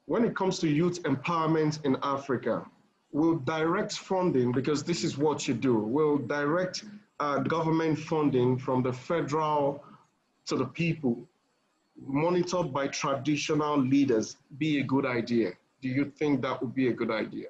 when it comes to youth empowerment in Africa, will direct funding, because this is what you do, will direct government funding from the federal to the people, monitored by traditional leaders, be a good idea? Do you think that would be a good idea?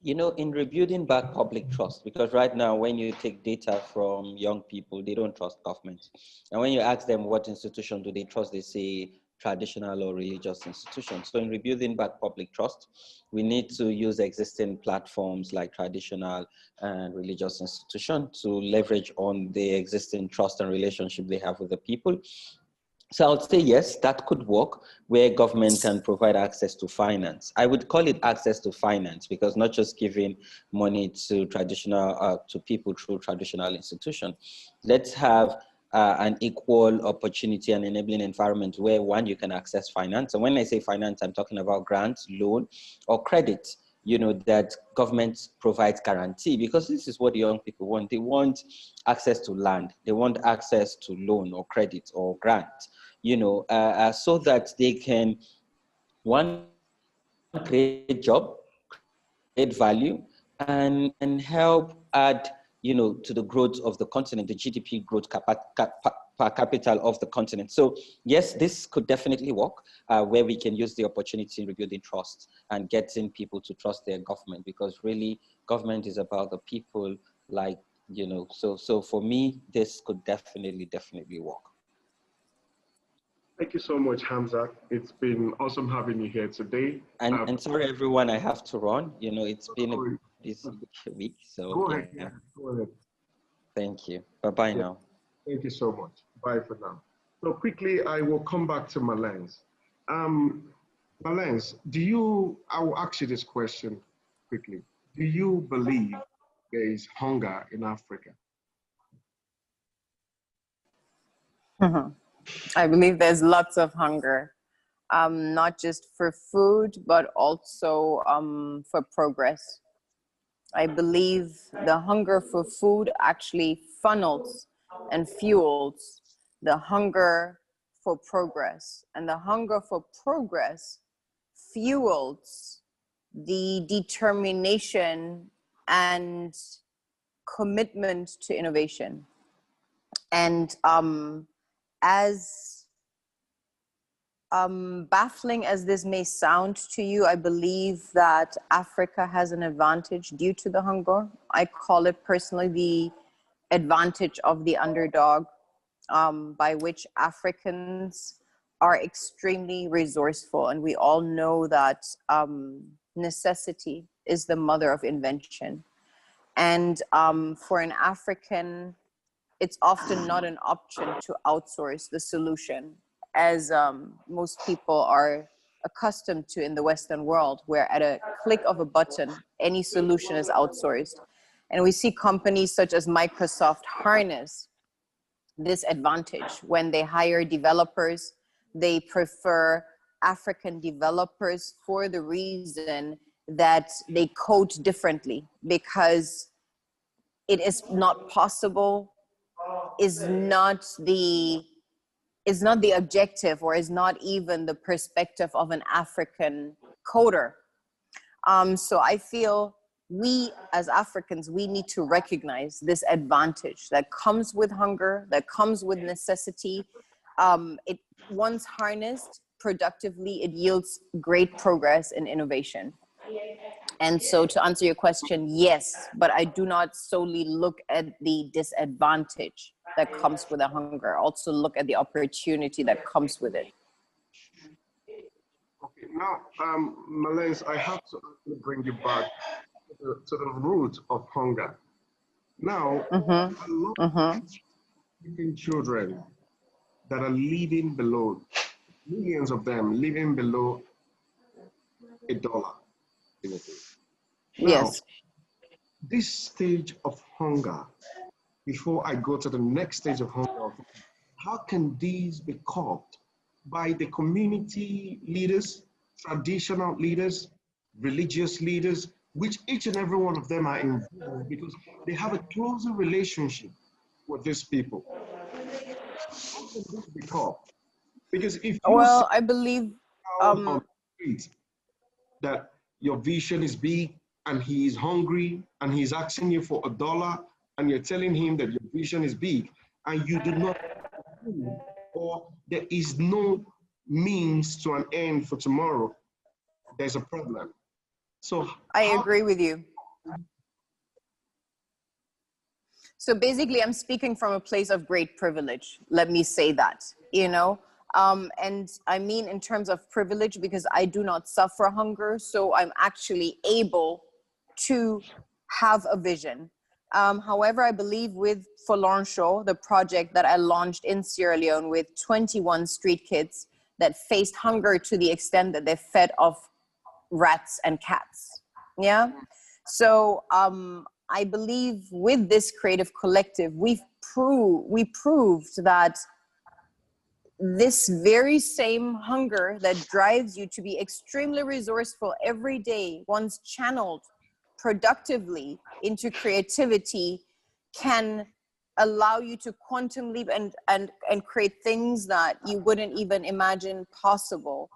You know, in rebuilding back public trust, because right now when you take data from young people, they don't trust government. And when you ask them what institution do they trust, they say traditional or religious institutions. So in rebuilding back public trust, we need to use existing platforms like traditional and religious institutions to leverage on the existing trust and relationship they have with the people. So I would say, yes, that could work where government can provide access to finance. I would call it access to finance because not just giving money to traditional, to people through traditional institutions. Let's have an equal opportunity and enabling environment where one, you can access finance. And when I say finance, I'm talking about grants, loan, or credit, you know, that government provides guarantee, because this is what the young people want. They want access to land. They want access to loan or credit or grant, you know, so that they can, one, create job, create value, and help add, you know, to the growth of the continent, the GDP growth per capita of the continent. So yes, this could definitely work where we can use the opportunity in rebuilding trust and getting people to trust their government, because really government is about the people, like, you know, so for me, this could definitely work. Thank you so much, Hamza. It's been awesome having you here today. And sorry, everyone, I have to run. You know, it's been a busy week, so go ahead. yeah. Go ahead. Thank you. Bye-bye now. Thank you so much. Bye for now. So quickly, I will come back to Mallence. Mallence, I will ask you this question quickly. Do you believe there is hunger in Africa? I believe there's lots of hunger, not just for food, but also for progress. I believe the hunger for food actually funnels and fuels the hunger for progress. And the hunger for progress fuels the determination and commitment to innovation. And as baffling as this may sound to you, I believe that Africa has an advantage due to the hunger. I call it personally the advantage of the underdog, by which Africans are extremely resourceful. And we all know that necessity is the mother of invention. And for an African, it's often not an option to outsource the solution, as most people are accustomed to in the Western world, where at a click of a button, any solution is outsourced. And we see companies such as Microsoft harness this advantage. When they hire developers, they prefer African developers for the reason that they code differently, because it is not possible, is not the objective, or is not even the perspective of an African coder. So I feel we as Africans, we need to recognize this advantage that comes with hunger, that comes with necessity. It once harnessed productively, it yields great progress in innovation. And so to answer your question, yes, but I do not solely look at the disadvantage that comes with the hunger. Also look at the opportunity that comes with it. Okay, now, Mallence, I have to bring you back to the root of hunger. Now, a lot of children that are living below, millions of them living below $1 in a day. Now, Yes. this stage of hunger, before I go to the next stage of hunger, how can these be curbed by the community leaders, traditional leaders, religious leaders, which each and every one of them are involved because they have a closer relationship with these people? How can this be curbed? Because if you Well, I believe on the street that your vision is big and he is hungry and he's asking you for $1 and you're telling him that your vision is big and you do not, or there is no means to an end for tomorrow, there's a problem. So I agree with you. So basically, I'm speaking from a place of great privilege. Let me say that, you know, and I mean in terms of privilege because I do not suffer hunger. So I'm actually able to have a vision. However, I believe with Folansho, the project that I launched in Sierra Leone with 21 street kids that faced hunger to the extent that they fed off rats and cats. Yeah. So I believe with this creative collective, we proved that this very same hunger that drives you to be extremely resourceful every day, once channeled productively into creativity, can allow you to quantum leap and create things that you wouldn't even imagine possible,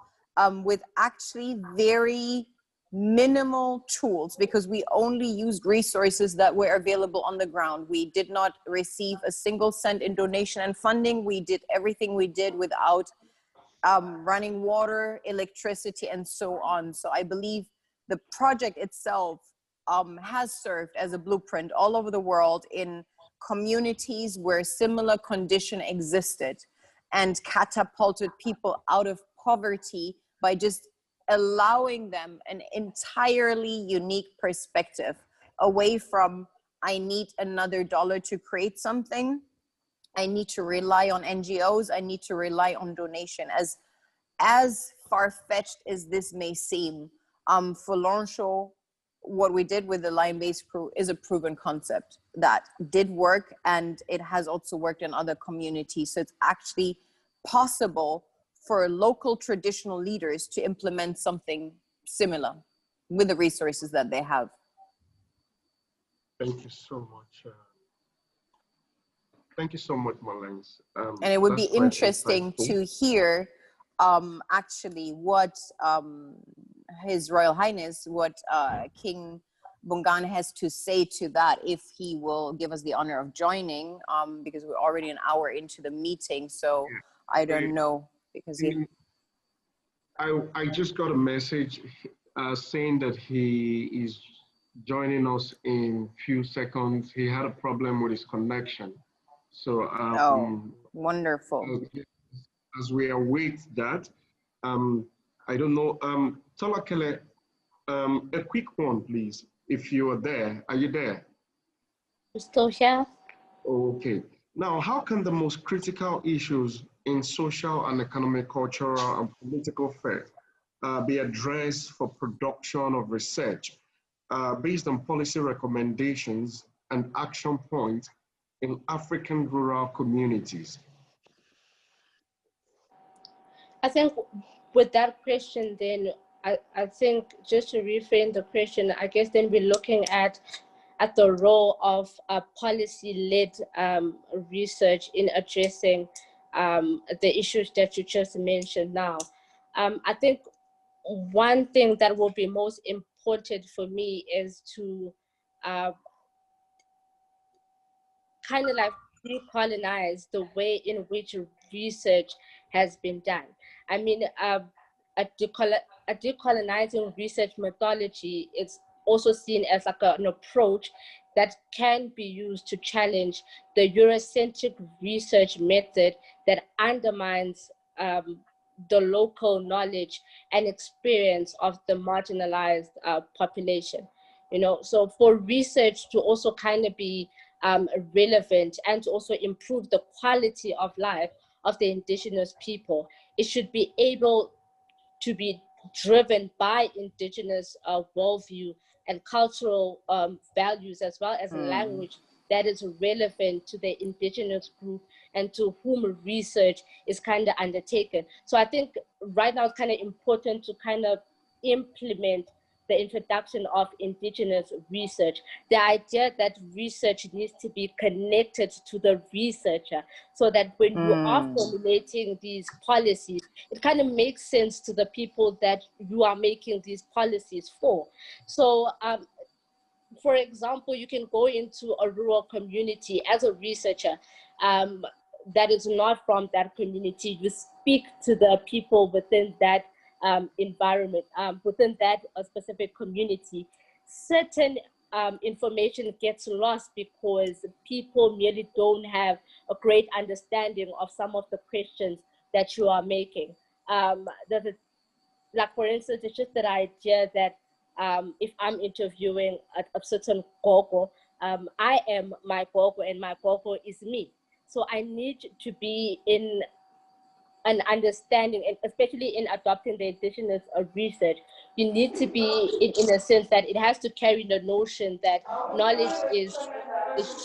with actually very minimal tools, because we only used resources that were available on the ground. We did not receive a single cent in donation and funding. We did everything we did without running water, electricity, and so on. So I believe the project itself has served as a blueprint all over the world in communities where similar condition existed, and catapulted people out of poverty by just allowing them an entirely unique perspective away from, I need another $1 to create something. I need to rely on NGOs. I need to rely on donation. As far-fetched as this may seem, for Folansho, what we did with the Lion-based crew is a proven concept that did work, and it has also worked in other communities. So it's actually possible for local traditional leaders to implement something similar with the resources that they have. Thank you so much. Thank you so much, Mallence. And it would be That's quite interesting insightful. to hear actually what His Royal Highness, what King Bongane has to say to that, if he will give us the honor of joining, because we're already an hour into the meeting, so I don't know, because I just got a message saying that he is joining us in few seconds. He had a problem with his connection. So oh, wonderful. as we await that, I don't know, Tolakele, a quick one, please. If you are there, are you there? I'm still here. Okay. Now, how can the most critical issues in social and economic, cultural, and political affairs be addressed for production of research based on policy recommendations and action points in African rural communities? I think with that question, then I think just to reframe the question, I guess then we're looking at the role of policy-led research in addressing the issues that you just mentioned now. I think one thing that will be most important for me is to kind of like decolonize the way in which research has been done. I mean, a decolonizing research methodology is also seen as like an approach that can be used to challenge the Eurocentric research method that undermines the local knowledge and experience of the marginalized population. You know, so for research to also kind of be relevant and to also improve the quality of life of the indigenous people, it should be able to be driven by indigenous worldview and cultural values, as well as language that is relevant to the indigenous group and to whom research is kind of undertaken. So I think right now it's kind of important to kind of implement the introduction of indigenous research, the idea that research needs to be connected to the researcher, so that when you are formulating these policies, it kind of makes sense to the people that you are making these policies for. So for example, you can go into a rural community as a researcher that is not from that community. You speak to the people within that environment, within that specific community. Certain information gets lost because people merely don't have a great understanding of some of the questions that you are making. Like for instance, it's just that idea that if I'm interviewing a certain gogo, I am my gogo and my gogo is me. So I need to be in an understanding, and especially in adopting the indigenous research, you need to be in a sense that it has to carry the notion that knowledge is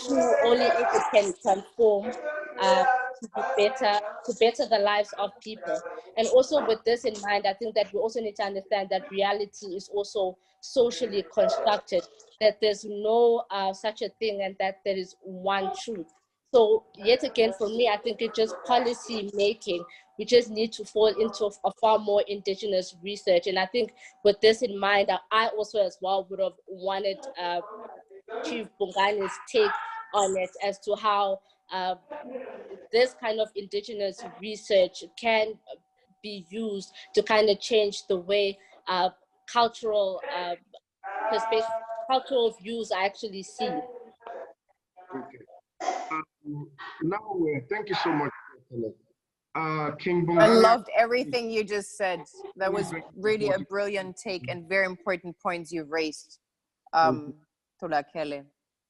true only if it can transform to be better, to better the lives of people. And also with this in mind, I think that we also need to understand that reality is also socially constructed, that there's no such a thing and that there is one truth. So yet again, for me, I think it's just policy making. We just need to fall into a far more indigenous research. And I think with this in mind, I also as well would have wanted Chief Bongane's take on it as to how this kind of indigenous research can be used to kind of change the way cultural perspective, cultural views are actually seen. Okay. Now, thank you so much. King I Bongane. loved everything you just said. That was really a brilliant take and very important points you raised. Tolakele.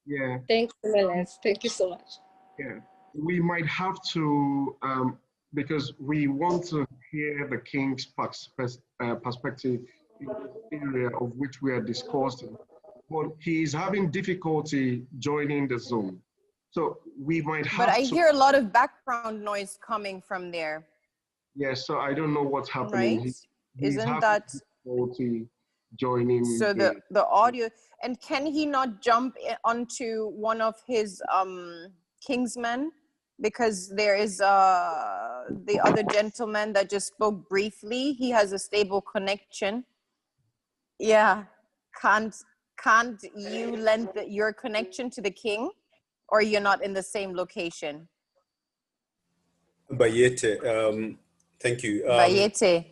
Yeah. Thank you, Mallence. Thank you so much. Yeah. We might have to, because we want to hear the King's perspective in the area of which we are discussing, but he is having difficulty joining the Zoom. So we might have to. But I hear a lot of background noise coming from there. Yes, so I don't know what's happening. Right? Isn't that difficulty joining. So the audio, and can he not jump onto one of his kingsmen? Because there is the other gentleman that just spoke briefly. He has a stable connection. Yeah, can't you lend your connection to the king, or you're not in the same location? Bayete, thank you. Bayete.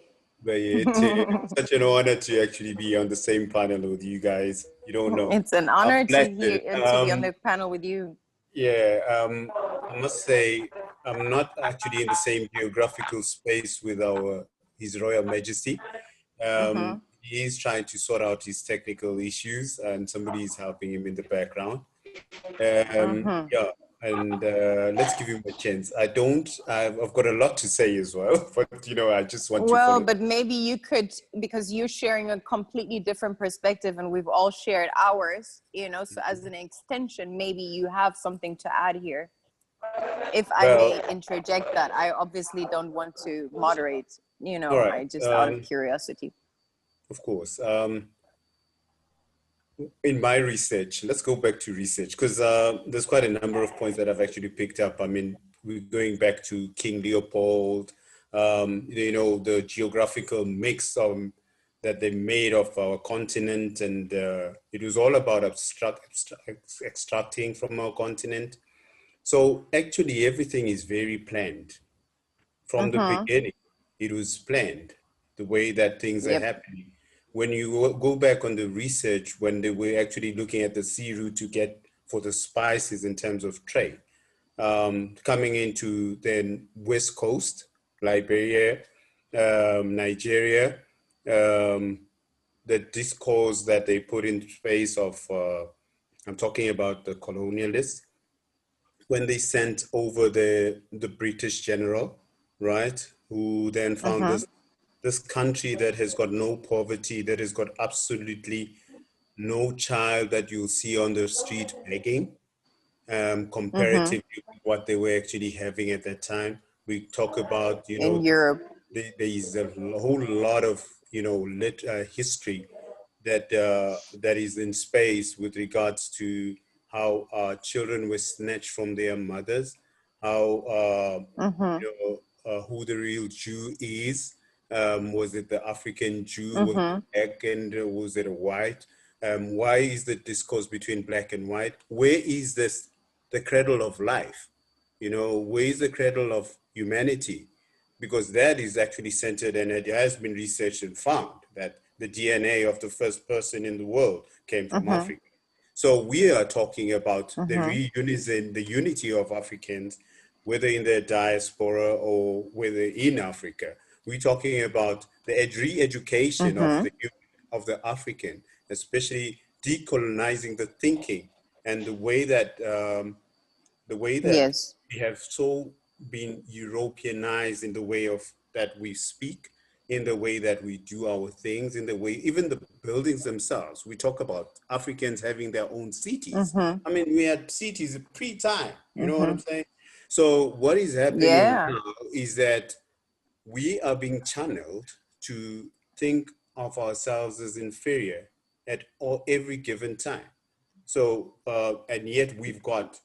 Bayete, such an honor to actually be on the same panel with you guys. You don't know. It's an honor to be on Um, the panel with you. Yeah, I must say I'm not actually in the same geographical space with His Royal Majesty. He is trying to sort out his technical issues, and somebody is helping him in the background. Yeah, and let's give him a chance. I've got a lot to say as well, but I just want to. Well, but maybe you could, because you're sharing a completely different perspective, and we've all shared ours. So as an extension, maybe you have something to add here. If I may interject that, I obviously don't want to moderate. Right. I just out of curiosity. Of course. In my research, let's go back to research, because there's quite a number of points that I've actually picked up. I mean, we're going back to King Leopold, the geographical mix that they made of our continent, and it was all about extracting from our continent. So actually everything is very planned. From the beginning, it was planned, the way that things are happening. When you go back on the research, when they were actually looking at the sea route to get for the spices in terms of trade, coming into then West Coast, Liberia, Nigeria, the discourse that they put in place of, I'm talking about the colonialists, when they sent over the British general, right, who then found this country that has got no poverty, that has got absolutely no child that you'll see on the street begging, comparatively to what they were actually having at that time. We talk about, in Europe, there is a whole lot of, history that is in space with regards to how children were snatched from their mothers, how who the real Jew is. Was it the African Jew? Was it black, and was it a white? Why is the discourse between black and white? Where is the cradle of life? Where is the cradle of humanity? Because that is actually centered, and it has been researched and found that the DNA of the first person in the world came from Africa. So we are talking about the unity of Africans, whether in their diaspora or whether in Africa. We're talking about the re-education of the African, especially decolonizing the thinking and the way that we have so been Europeanized in the way of that we speak, in the way that we do our things, in the way, even the buildings themselves. We talk about Africans having their own cities. I mean, we had cities pre-time, you know what I'm saying? So what is happening now is that we are being channeled to think of ourselves as inferior at every given time. So, and yet we've got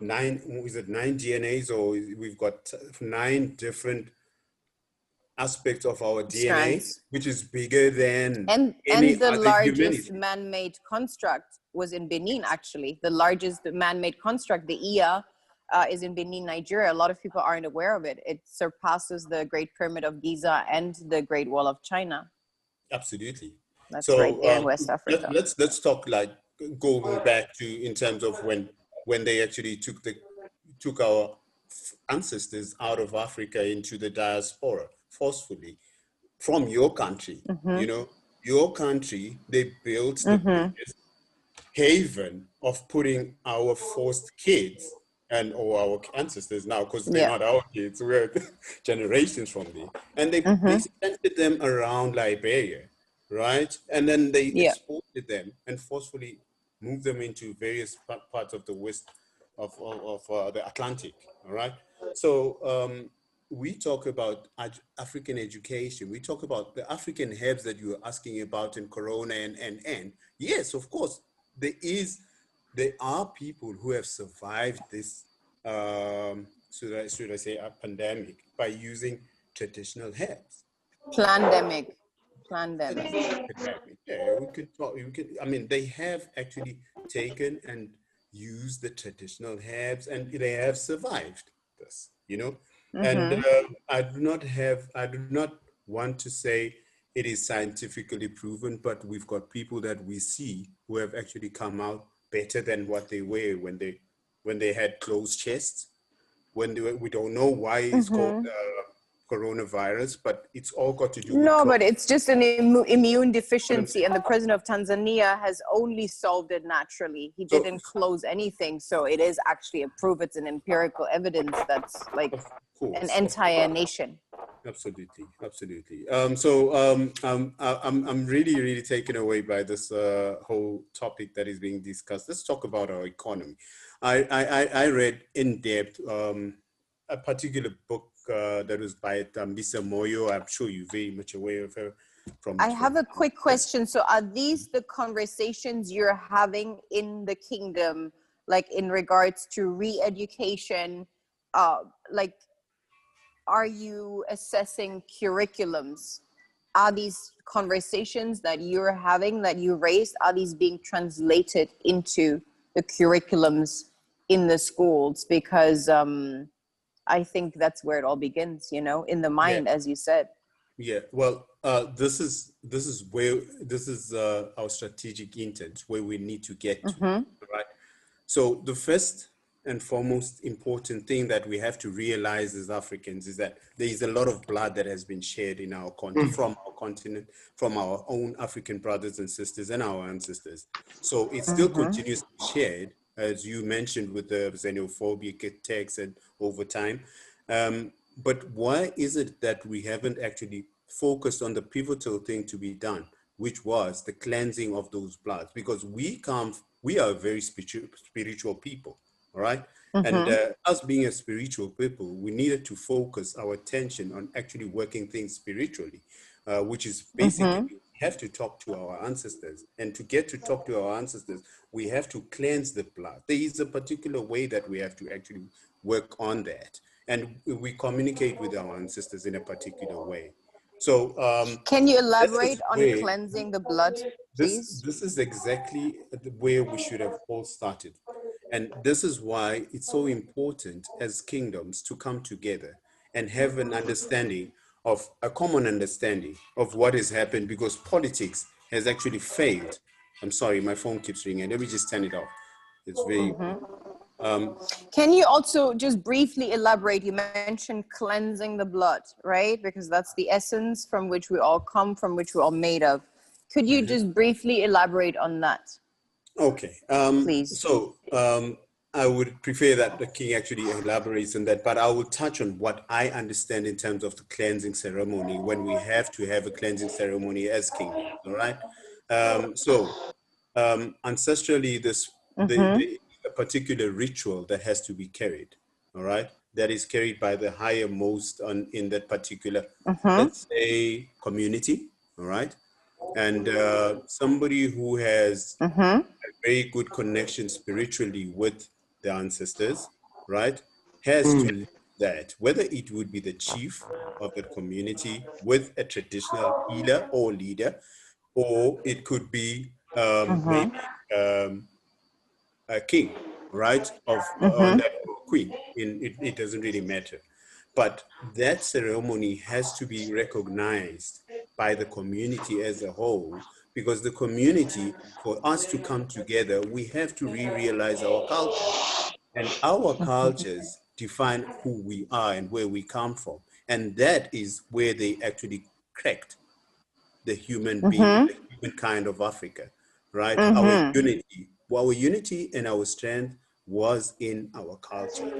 nine DNAs, or we've got 9 different aspects of our DNA, strands, which is bigger than any and the other largest humanity. Man-made construct was in Benin, actually. The largest man-made construct, the Iya, is in Benin, Nigeria. A lot of people aren't aware of it. It surpasses the Great Pyramid of Giza and the Great Wall of China. Absolutely. That's so, right there in West Africa. Let's talk, like, going back to in terms of when they actually took our ancestors out of Africa into the diaspora forcefully from your country. Your country, they built the biggest haven of putting our forced kids or our ancestors now, because they're not our kids, we're generations from them, and they sent them around Liberia, right? And then they exported them and forcefully moved them into various parts of the west of the Atlantic, all right? So we talk about African education, we talk about the African herbs that you were asking about in Corona and yes, of course, there are people who have survived this, should I say, a pandemic by using traditional herbs. Plandemic. Yeah, we could talk. I mean, they have actually taken and used the traditional herbs, and they have survived this. You know, and I do not want to say it is scientifically proven, but we've got people that we see who have actually come out better than what they were when they had closed chests. We don't know why it's called coronavirus, but it's all got to do with but it's just an immune deficiency, and the president of Tanzania has only solved it naturally. He didn't close anything, so it is actually a proof. It's an empirical evidence that's like an entire nation. Absolutely. I'm really taken away by this whole topic that is being discussed. Let's talk about our economy. I read in depth a particular book that was by Mbisa Moyo. I'm sure you're very much aware of her. I have a quick question. So are these the conversations you're having in the kingdom, like in regards to re-education? Like, are you assessing curriculums? Are these conversations that you're having, that you raised, are these being translated into the curriculums in the schools? Because I think that's where it all begins, you know, in the mind, as you said. Yeah, well, this is our strategic intent, where we need to get to, right? So the first and foremost important thing that we have to realize as Africans is that there is a lot of blood that has been shed in our continent, from our continent, from our own African brothers and sisters and our ancestors. So it still continues to be shared, as you mentioned, with the xenophobic attacks and over time. But why is it that we haven't actually focused on the pivotal thing to be done, which was the cleansing of those bloods? Because we are a very spiritual people, all right? And us being a spiritual people, we needed to focus our attention on actually working things spiritually, which is basically we have to talk to our ancestors. And to get to talk to our ancestors, we have to cleanse the blood. There is a particular way that we have to actually work on that. And we communicate with our ancestors in a particular way. So can you elaborate on cleansing the blood, please? This is exactly where we should have all started. And this is why it's so important as kingdoms to come together and have an understanding of a common understanding of what has happened, because politics has actually failed. I'm sorry, my phone keeps ringing. Let me just turn it off. It's very... Can you also just briefly elaborate? You mentioned cleansing the blood, right? Because that's the essence from which we all come, from which we're all made of. Could you just briefly elaborate on that? Okay. Please. So I would prefer that the king actually elaborates on that, but I will touch on what I understand in terms of the cleansing ceremony, when we have to have a cleansing ceremony as king, all right? Ancestrally, a particular ritual that has to be carried, all right? That is carried by the higher most in that particular, let's say, community, all right? And somebody who has a very good connection spiritually with the ancestors, right, has to live that, whether it would be the chief of the community with a traditional healer or leader, or it could be maybe a king, right, or queen. It doesn't really matter. But that ceremony has to be recognized by the community as a whole, because the community, for us to come together, we have to realize our culture. And our cultures define who we are and where we come from. And that is where they actually cracked the human being, the human kind of Africa, right? Our unity and our strength was in our culture.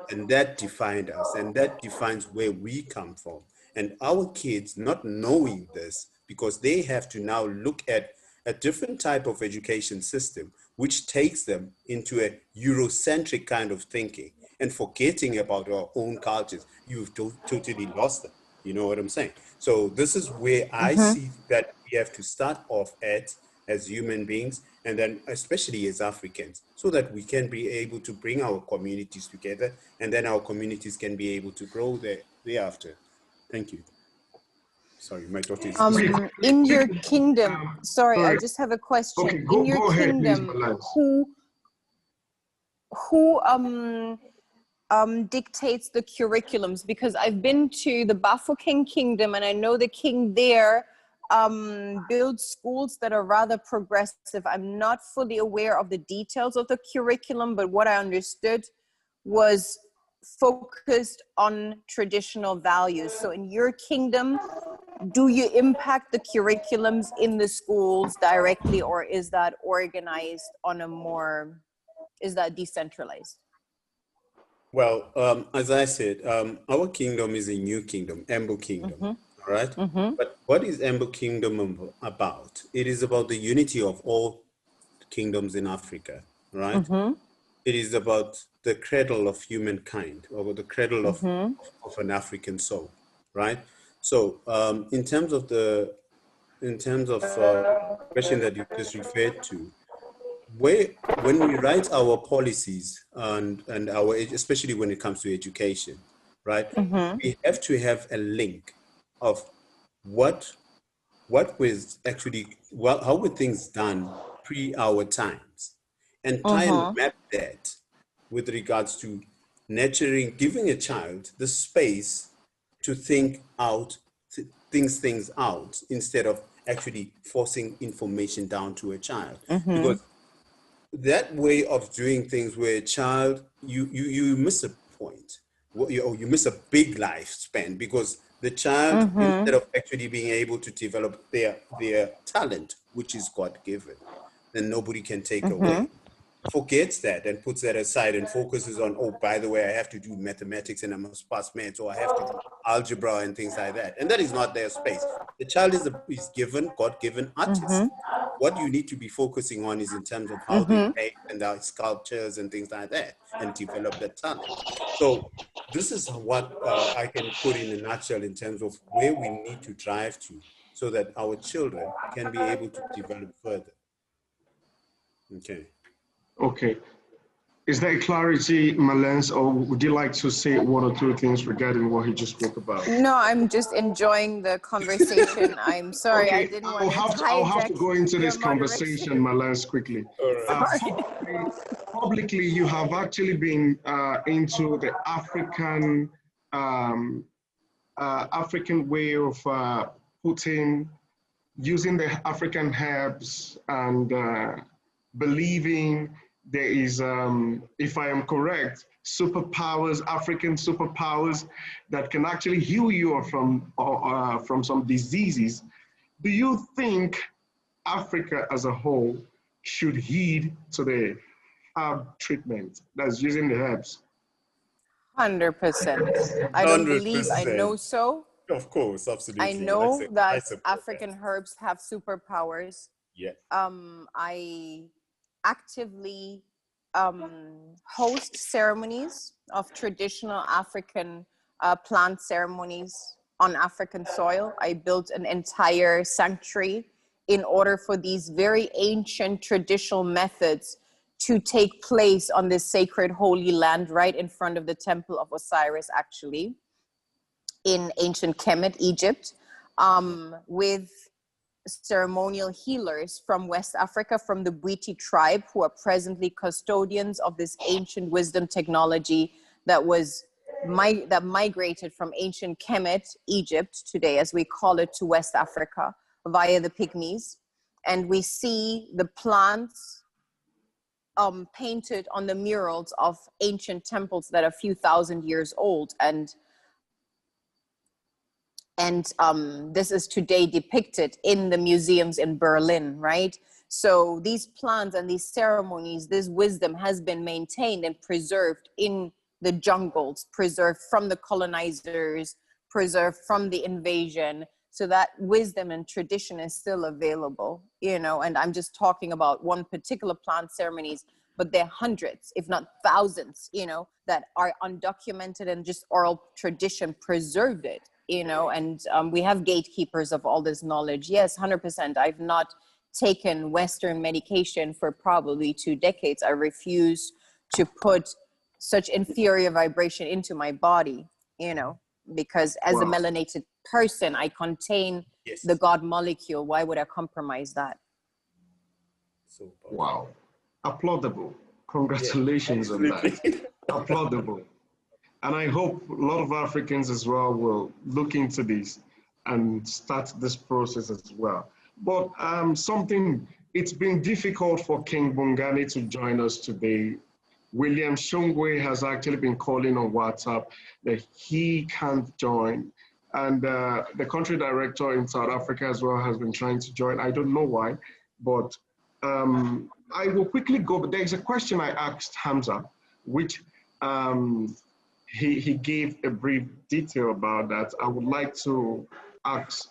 And that defined us, and that defines where we come from. And our kids, not knowing this, because they have to now look at a different type of education system, which takes them into a Eurocentric kind of thinking. and forgetting about our own cultures, you've totally lost them. You know what I'm saying? So this is where I see that we have to start off at as human beings, and then especially as Africans, so that we can be able to bring our communities together, and then our communities can be able to grow thereafter. Thank you. Sorry, my daughter is... In your kingdom, sorry, I just have a question. Okay, In your go ahead, kingdom, please, who dictates the curriculums? Because I've been to the Bafokeng Kingdom, and I know the king there builds schools that are rather progressive. I'm not fully aware of the details of the curriculum, but what I understood was focused on traditional values. So in your kingdom, do you impact the curriculums in the schools directly, or is that organized on a more, is that decentralized? Well, as I said, our kingdom is a new kingdom, Embo Kingdom, all right? But what is Embo Kingdom about? It is about the unity of all kingdoms in Africa, right? It is about the cradle of humankind, or the cradle of an African soul, right? So in terms of the question that you just referred to, when we write our policies and our, especially when it comes to education, right, we have to have a link of what was actually, how were things done pre our times, and try and map that with regards to nurturing, giving a child the space to think out, things out, instead of actually forcing information down to a child. Because that way of doing things where a child, you miss a point, you miss a big lifespan, because the child, instead of actually being able to develop their talent, which is God-given, then nobody can take away, forgets that and puts that aside and focuses on, oh, by the way, I have to do mathematics and I must pass maths, or I have to do algebra and things like that. And that is not their space. The child is given, God-given artist. What you need to be focusing on is in terms of how they paint and their sculptures and things like that, and develop that talent. So this is what I can put in a nutshell in terms of where we need to drive to, so that our children can be able to develop further. Okay. Okay. Is there clarity, Mallence, or would you like to say one or two things regarding what he just spoke about? No, I'm just enjoying the conversation. I'm sorry, okay, I didn't want to hijack. I'll have to go into this conversation, Mallence, quickly. Publicly, you have actually been into the African way of using the African herbs and believing there is, if I am correct, superpowers, African superpowers that can actually heal you from some diseases. Do you think Africa as a whole should heed to the herb treatment that's using the herbs? 100%. I don't believe, I know so. Of course, absolutely. I know that African herbs have superpowers. Yeah. I actively host ceremonies of traditional African plant ceremonies on African soil. I built an entire sanctuary in order for these very ancient traditional methods to take place on this sacred holy land right in front of the temple of Osiris, actually, in ancient Kemet, Egypt, with ceremonial healers from West Africa, from the Bwiti tribe, who are presently custodians of this ancient wisdom technology that migrated from ancient Kemet, Egypt today, as we call it, to West Africa via the Pygmies. And we see the plants painted on the murals of ancient temples that are a few thousand years old. And this is today depicted in the museums in Berlin, right? So these plants and these ceremonies, this wisdom has been maintained and preserved in the jungles, preserved from the colonizers, preserved from the invasion. So that wisdom and tradition is still available, you know, and I'm just talking about one particular plant ceremonies. but there are hundreds, if not thousands, you know, that are undocumented, and just oral tradition preserved it, you know. And we have gatekeepers of all this knowledge. Yes, 100%. I've not taken Western medication for probably 2 decades. I refuse to put such inferior vibration into my body, you know, because as a melanated person, I contain the God molecule. Why would I compromise that? Wow. Applaudable. Congratulations on that. Applaudable. And I hope a lot of Africans as well will look into this and start this process as well. But it's been difficult for King Bongani to join us today. William Shungwe has actually been calling on WhatsApp that he can't join. And the country director in South Africa as well has been trying to join. I don't know why, but I will quickly go, but there's a question I asked Hamza, which he gave a brief detail about that. I would like to ask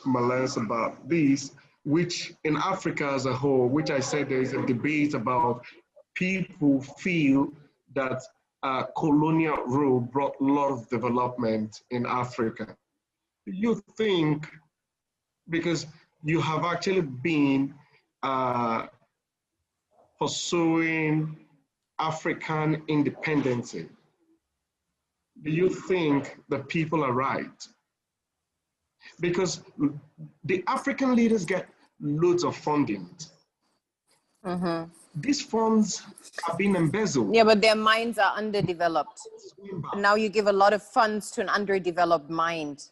Mallence about this, which in Africa as a whole, which I said there is a debate about people feel that colonial rule brought a lot of development in Africa. Do you think, because you have actually been pursuing African independence, do you think the people are right? Because the African leaders get loads of funding. Mm-hmm. These funds are being embezzled. Yeah, but their minds are underdeveloped. Now you give a lot of funds to an underdeveloped mind.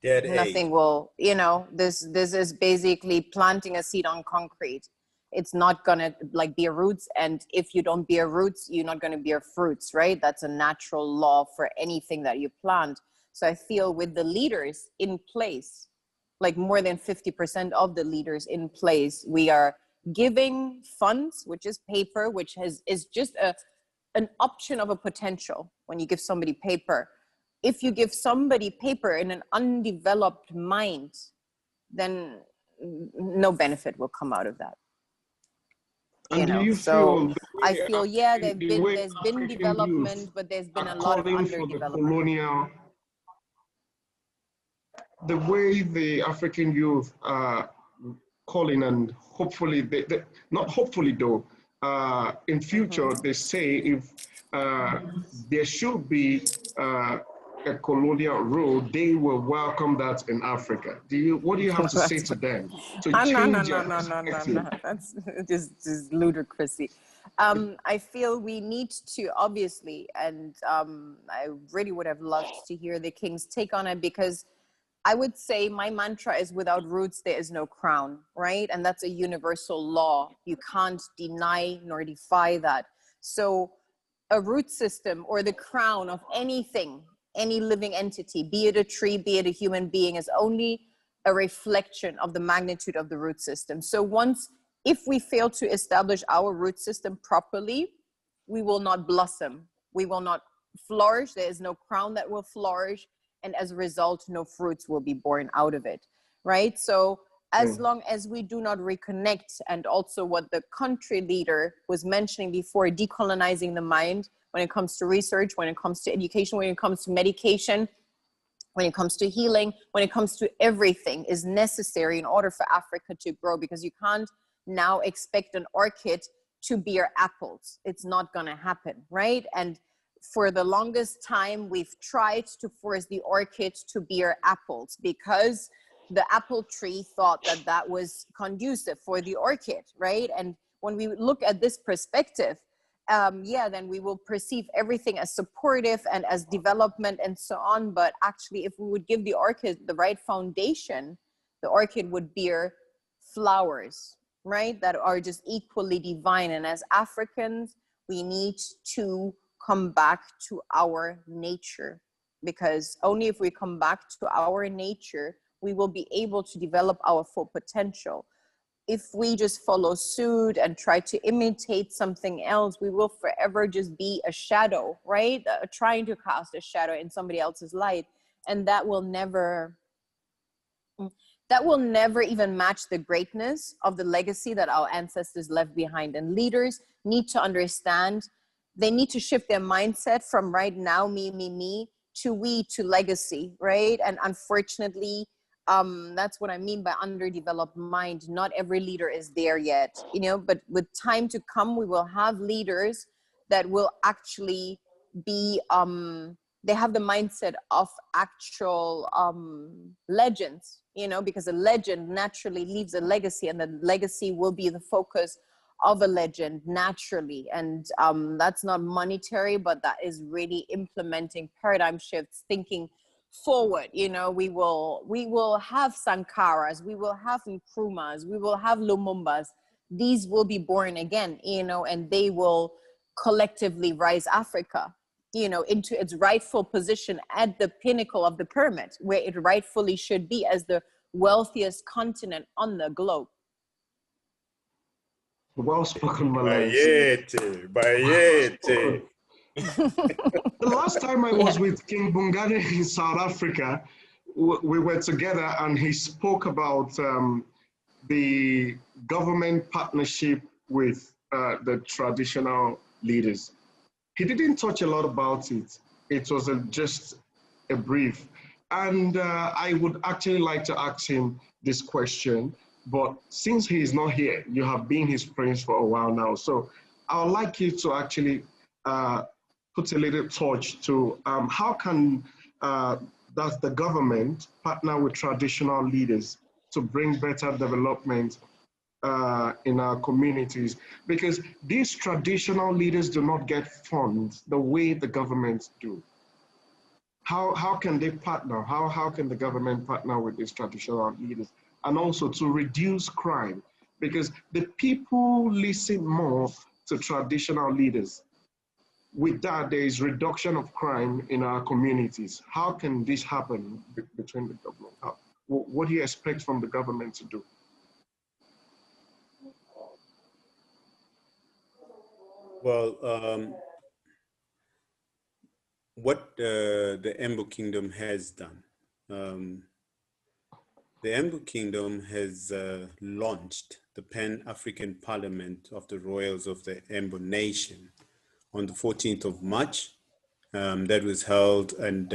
Nothing will, you know, this is basically planting a seed on concrete. It's not gonna like bear roots, and if you don't bear roots, you're not gonna bear fruits, right? That's a natural law for anything that you plant. So I feel with the leaders in place, like more than 50% of the leaders in place, we are giving funds, which is paper, which is just an option of a potential. When you give somebody paper, if you give somebody paper in an undeveloped mind, then no benefit will come out of that. And you know, you so I feel feel, yeah, there's been development, but there's been a lot of underdevelopment. The way the African youth are calling, and hopefully, not hopefully though, in future, they say if there should be a colonial rule, they will welcome that in Africa. What do you have to say to them? To change their perspective? No. That's just ludicrousy. I feel we need to, obviously, and I really would have loved to hear the King's take on it, because I would say my mantra is, without roots, there is no crown, right? And that's a universal law. You can't deny nor defy that. So a root system, or the crown of anything, any living entity, be it a tree, be it a human being, is only a reflection of the magnitude of the root system. So if we fail to establish our root system properly, we will not blossom. We will not flourish. There is no crown that will flourish. And as a result, no fruits will be born out of it, right? So as long as we do not reconnect, and also what the country leader was mentioning before, decolonizing the mind when it comes to research, when it comes to education, when it comes to medication, when it comes to healing, when it comes to everything, is necessary in order for Africa to grow, because you can't now expect an orchid to bear apples. It's not going to happen, right? And for the longest time, we've tried to force the orchid to bear apples, because the apple tree thought that that was conducive for the orchid, right? And when we look at this perspective, then we will perceive everything as supportive and as development and so on. But actually, if we would give the orchid the right foundation, the orchid would bear flowers, right? That are just equally divine. And as Africans, we need to come back to our nature, because only if we come back to our nature, we will be able to develop our full potential. If we just follow suit and try to imitate something else, we will forever just be a shadow, right? Trying to cast a shadow in somebody else's light. And that will never that will never even match the greatness of the legacy that our ancestors left behind. And leaders need to understand, they need to shift their mindset from right now, me, to we, to legacy, right? And unfortunately, that's what I mean by underdeveloped mind. Not every leader is there yet, you know, but with time to come, we will have leaders that will actually be, they have the mindset of actual legends, you know, because a legend naturally leaves a legacy, and the legacy will be the focus of a legend naturally. And that's not monetary, but that is really implementing paradigm shifts, thinking forward. You know, we will have Sankaras, we will have Nkrumahs, we will have Lumumbas. These will be born again, you know, and they will collectively rise Africa, you know, into its rightful position at the pinnacle of the pyramid, where it rightfully should be as the wealthiest continent on the globe. Well spoken, Mallence. Bayete. The last time I was with King Bungane in South Africa, we were together, and he spoke about the government partnership with the traditional leaders. He didn't touch a lot about it. It was just a brief. And I would actually like to ask him this question, but since he is not here, you have been his prince for a while now. So I would like you to actually put a little touch to how can does the government partner with traditional leaders to bring better development in our communities, because these traditional leaders do not get funds the way the governments do. How can they partner? How can the government partner with these traditional leaders? And also to reduce crime, because the people listen more to traditional leaders. With that, there is reduction of crime in our communities. How can this happen between the government? What do you expect from the government to do? Well, what the Embo Kingdom has done. The Embo Kingdom has launched the Pan-African Parliament of the Royals of the Embo Nation on the 14th of March. That was held and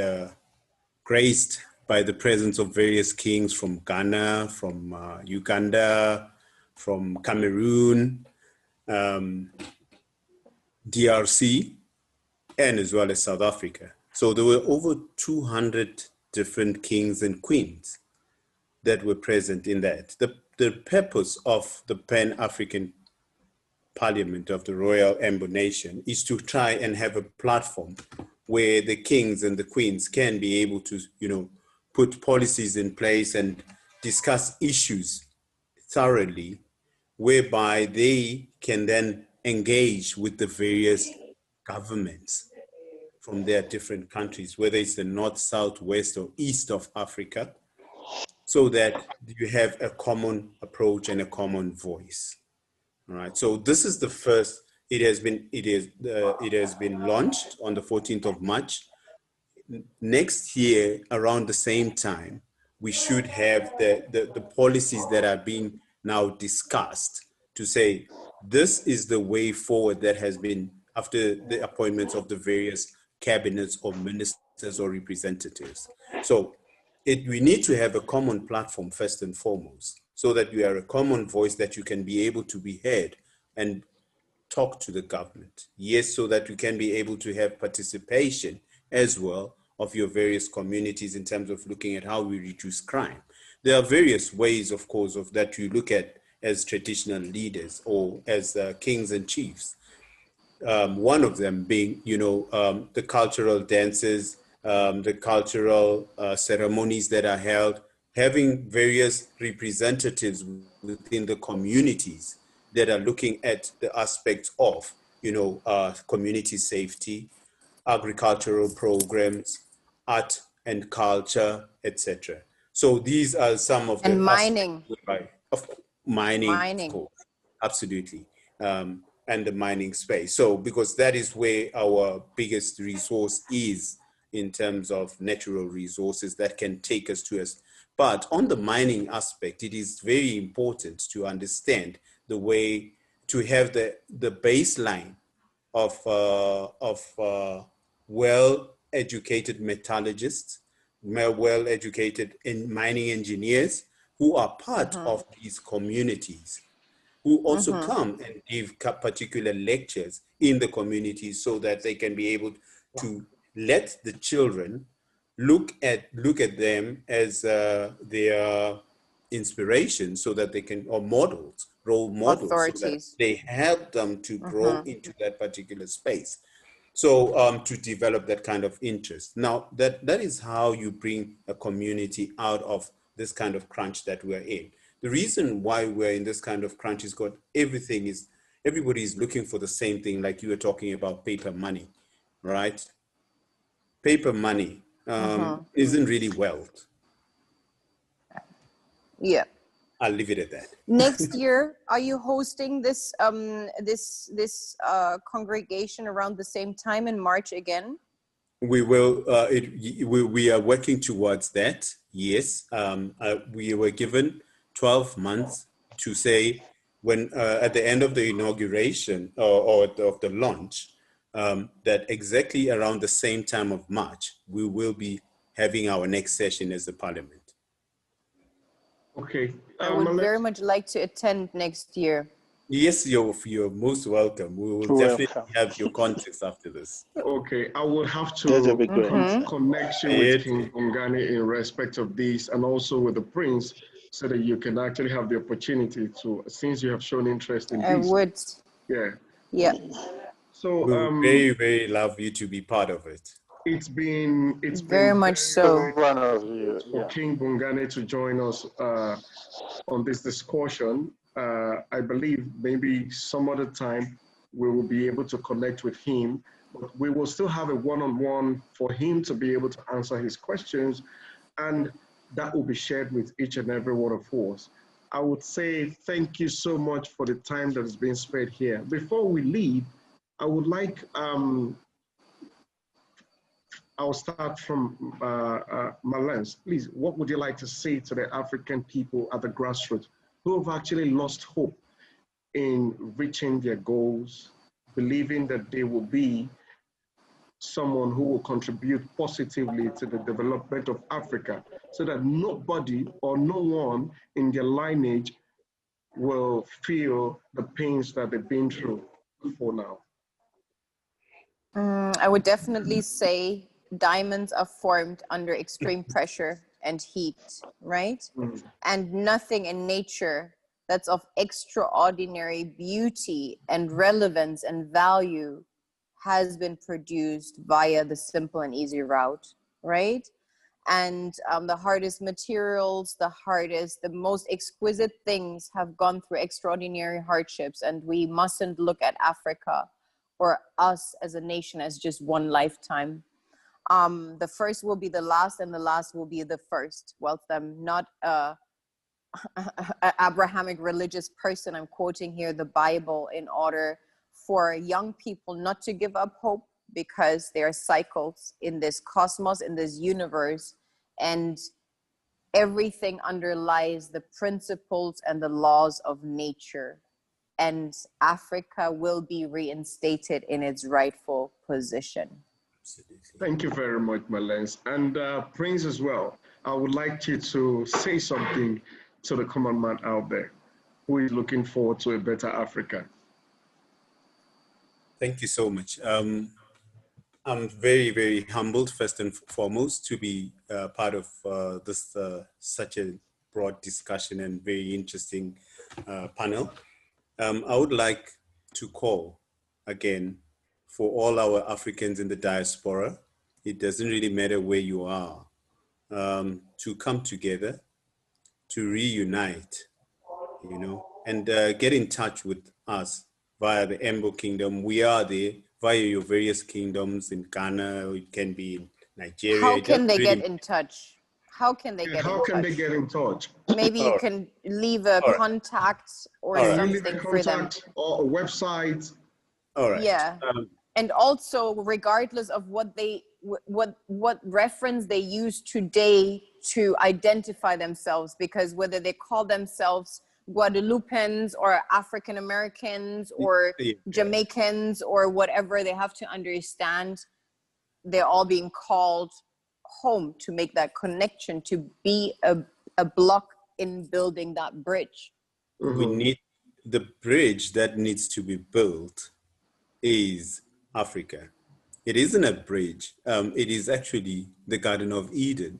graced by the presence of various kings from Ghana, from Uganda, from Cameroon, DRC, and as well as South Africa. So there were over 200 different kings and queens that were present in that. The purpose of the Pan-African Parliament of the Royal Embo Nation is to try and have a platform where the kings and the queens can be able to, you know, put policies in place and discuss issues thoroughly, whereby they can then engage with the various governments from their different countries, whether it's the north, south, west, or east of Africa, so that you have a common approach and a common voice. All right. So this is the first. It has been launched on the 14th of March. Next year, around the same time, we should have the policies that are being now discussed to say this is the way forward that has been after the appointments of the various cabinets or ministers or representatives. So we need to have a common platform first and foremost, so that you are a common voice that you can be able to be heard and talk to the government. Yes, so that you can be able to have participation as well of your various communities in terms of looking at how we reduce crime. There are various ways, of course, of that you look at as traditional leaders or as kings and chiefs. One of them being, you know, the cultural dances, the cultural ceremonies that are held, having various representatives within the communities that are looking at the aspects of, you know, community safety, agricultural programs, art and culture, etc. So these are some of the mining. Mining, of course, absolutely, and the mining space. So because that is where our biggest resource is in terms of natural resources that can take us to But on the mining aspect, it is very important to understand the way to have the baseline of well-educated metallurgists, well-educated mining engineers who are part of these communities, who also come and give particular lectures in the communities so that they can be able to let the children look at them as their inspiration, so that they can, or models, role models, authorities, so that they help them to grow into that particular space. So to develop that kind of interest. Now, that is how you bring a community out of this kind of crunch that we're in. The reason why we're in this kind of crunch is because everybody is looking for the same thing, like you were talking about paper money, right? Paper money isn't really wealth. Yeah. I'll leave it at that. Next year, are you hosting this congregation around the same time in March again? We will. We are working towards that. Yes. We were given 12 months to say when at the end of the inauguration or of the launch, that exactly around the same time of March, we will be having our next session as the Parliament. Okay. I would very much like to attend next year. Yes, you're most welcome. We will definitely have your contacts after this. Okay, I would have to connect you with King Bongani in respect of this, and also with the Prince, so that you can actually have the opportunity to, since you have shown interest in this. I would. Yeah. Yeah. So we very love you to be part of it. It's been very much so. For King Bongani to join us on this discussion. I believe maybe some other time we will be able to connect with him, but we will still have a one-on-one for him to be able to answer his questions, and that will be shared with each and every one of us. I would say thank you so much for the time that has been spent here. Before we leave, I would like, I'll start from Mallence. Please, what would you like to say to the African people at the grassroots who have actually lost hope in reaching their goals, believing that they will be someone who will contribute positively to the development of Africa, so that nobody or no one in their lineage will feel the pains that they've been through before now? I would definitely say diamonds are formed under extreme pressure and heat, right? And nothing in nature that's of extraordinary beauty and relevance and value has been produced via the simple and easy route, right? And the hardest materials, the most exquisite things have gone through extraordinary hardships, and we mustn't look at Africa or us as a nation as just one lifetime. The first will be the last, and the last will be the first. Whilst I'm not an Abrahamic religious person, I'm quoting here the Bible in order for young people not to give up hope, because there are cycles in this cosmos, in this universe, and everything underlies the principles and the laws of nature. And Africa will be reinstated in its rightful position. Thank you very much, Mallence. And Prince as well, I would like you to say something to the common man out there who is looking forward to a better Africa. Thank you so much. I'm very, very humbled, first and foremost, to be part of this such a broad discussion and very interesting panel. I would like to call again for all our Africans in the diaspora. It doesn't really matter where you are, to come together, to reunite, you know, and get in touch with us via the Embo Kingdom. We are there via your various kingdoms in Ghana, it can be in Nigeria. How can they get in touch? How can they get in touch? How can they get in touch? Maybe you can leave a contact or something for them. Or a website. All right. Yeah. And also, regardless of what reference they use today to identify themselves, because whether they call themselves Guadeloupans or African Americans or Jamaicans or whatever, they have to understand they're all being called home, to make that connection, to be a block in building that bridge. We need the bridge that needs to be built is Africa. It isn't a bridge. It is actually the Garden of Eden.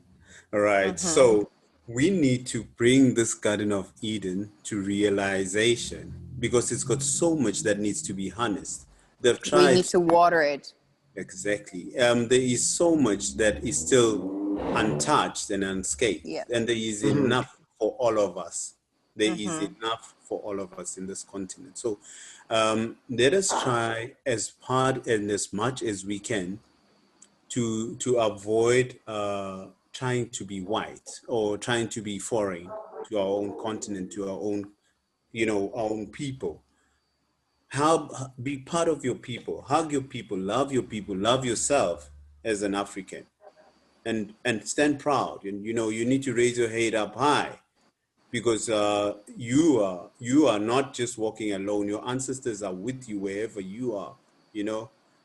All right. So we need to bring this Garden of Eden to realization, because it's got so much that needs to be harnessed. They've tried. We need to water it. Exactly. There is so much that is still untouched and unscathed, and there is enough for all of us. There is enough for all of us in this continent. So let us try as hard and as much as we can to avoid trying to be white or trying to be foreign to our own continent, to our own, our own people. Be part of your people, hug your people, love yourself as an African, and stand proud. And you need to raise your head up high, because you are not just walking alone. Your ancestors are with you wherever you are.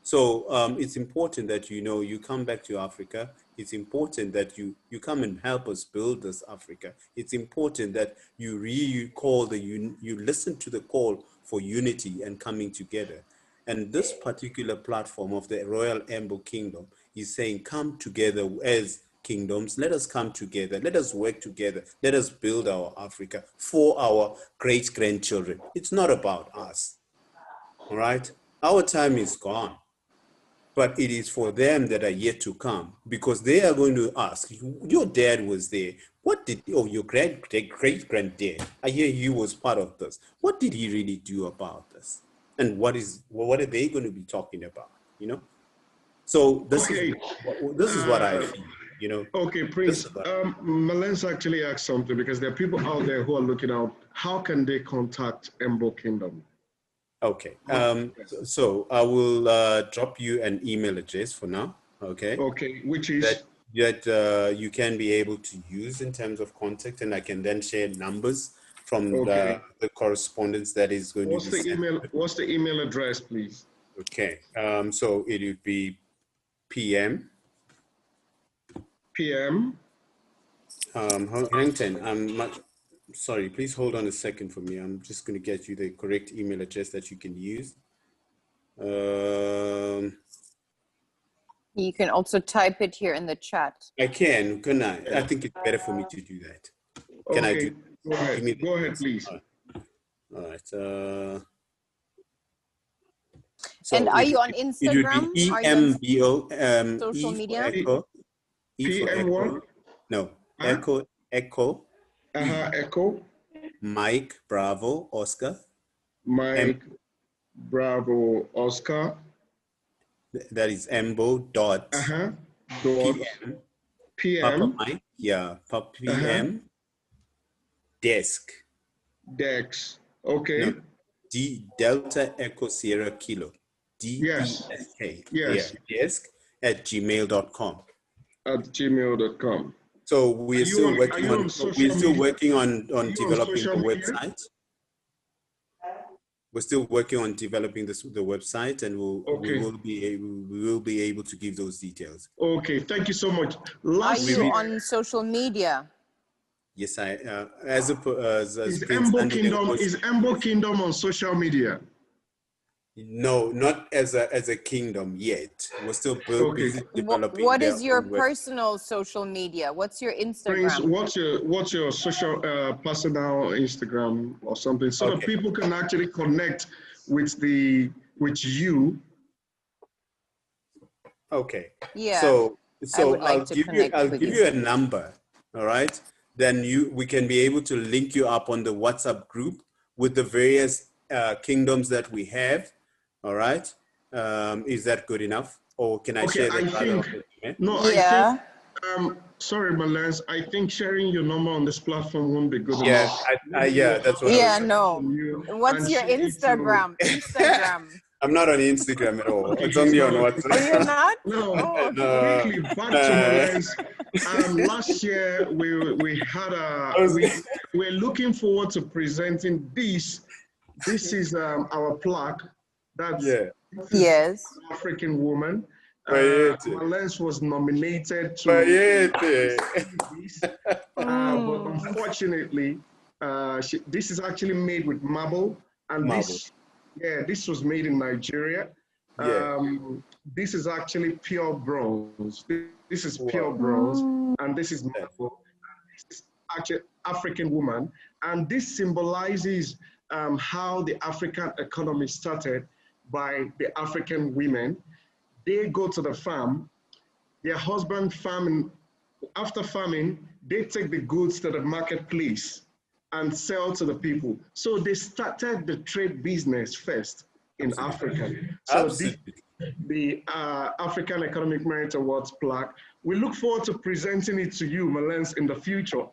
So it's important that you come back to Africa. It's important that you come and help us build this Africa. It's important that you recall you listen to the call for unity and coming together. And this particular platform of the Royal Embo Kingdom is saying, come together as kingdoms. Let us come together. Let us work together. Let us build our Africa for our great-grandchildren. It's not about us. All right? Our time is gone. But it is for them that are yet to come, because they are going to ask, your dad was there. Your great-granddad, I hear he was part of this. What did he really do about this? And what are they going to be talking about, So this is what I feel, Okay, Prince, Mallence actually asked something, because there are people out there who are looking out. How can they contact Embo Kingdom? Okay, so I will drop you an email address for now, okay? Okay, which is? That you can be able to use in terms of contact, and I can then share numbers from the correspondence that is going to be sent. What's the email address, please? Okay, so it would be PM. Harrington, sorry, please hold on a second for me. I'm just going to get you the correct email address that you can use. You can also type it here in the chat. I can I? I think it's better for me to do that. Can I do? Go ahead. Go ahead, please. All right. And are you on Instagram? EMBO. Social media? Echo. PM what? No. Echo. Echo. Mike Bravo Oscar. Mike Bravo Oscar. That is Embo dot. PM. Papa Mike. Yeah. PM. Desk. Okay. No. D Delta Echo Sierra Kilo. DESK. Yes. Yeah. Desk at gmail.com. At gmail.com. So we're still working on developing the website. We're still working on developing the website, and we will be able to give those details. Okay, thank you so much. Are you on social media? Yes, I is Embo Kingdom on social media? No, not as a kingdom yet. We're still busy developing. What is your personal social media? What's your Instagram? Prince, what's your social personal Instagram or something, so that people can actually connect with you? Okay. Yeah. So I'll give you a number. All right. Then we can be able to link you up on the WhatsApp group with the various kingdoms that we have. All right. Is that good enough? Or can I share that? Yeah. I think, sorry, Mallence, I think sharing your number on this platform won't be good enough. Yeah, that's what no. What's your Instagram? I'm not on Instagram at all. It's only on WhatsApp. Oh, you're not? No, Oh, quickly back to Mallence. Last year we had we're looking forward to presenting this. This is our plaque. That's yes. African woman. Mallence was nominated to this, but unfortunately, this is actually made with marble, and this was made in Nigeria. This is actually pure bronze. This is pure bronze, and this is marble. This is actually African woman, and this symbolizes how the African economy started by the African women. They go to the farm, their husband farming. After farming, they take the goods to the marketplace and sell to the people. So they started the trade business first in Africa. So the African Economic Merit Awards plaque, we look forward to presenting it to you, Mallence, in the future,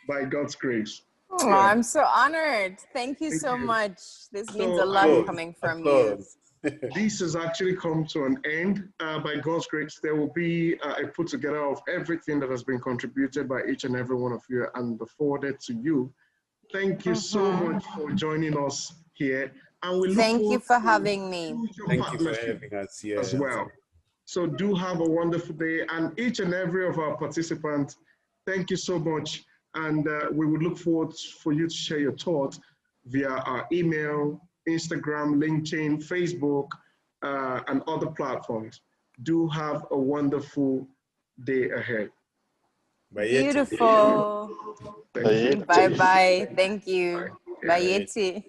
by God's grace. Oh, I'm so honored. Thank you so much. This means a lot coming from you. This has actually come to an end. By God's grace, there will be a put together of everything that has been contributed by each and every one of you and forwarded to you. Thank you so much for joining us here. And we look Thank you for having me. Thank you for having us here as well. So do have a wonderful day. And each and every of our participants, thank you so much. And we would look forward for you to share your thoughts via our email, Instagram, LinkedIn, Facebook, and other platforms. Do have a wonderful day ahead. Beautiful. Bye-bye. Thank you. Bye, Yeti.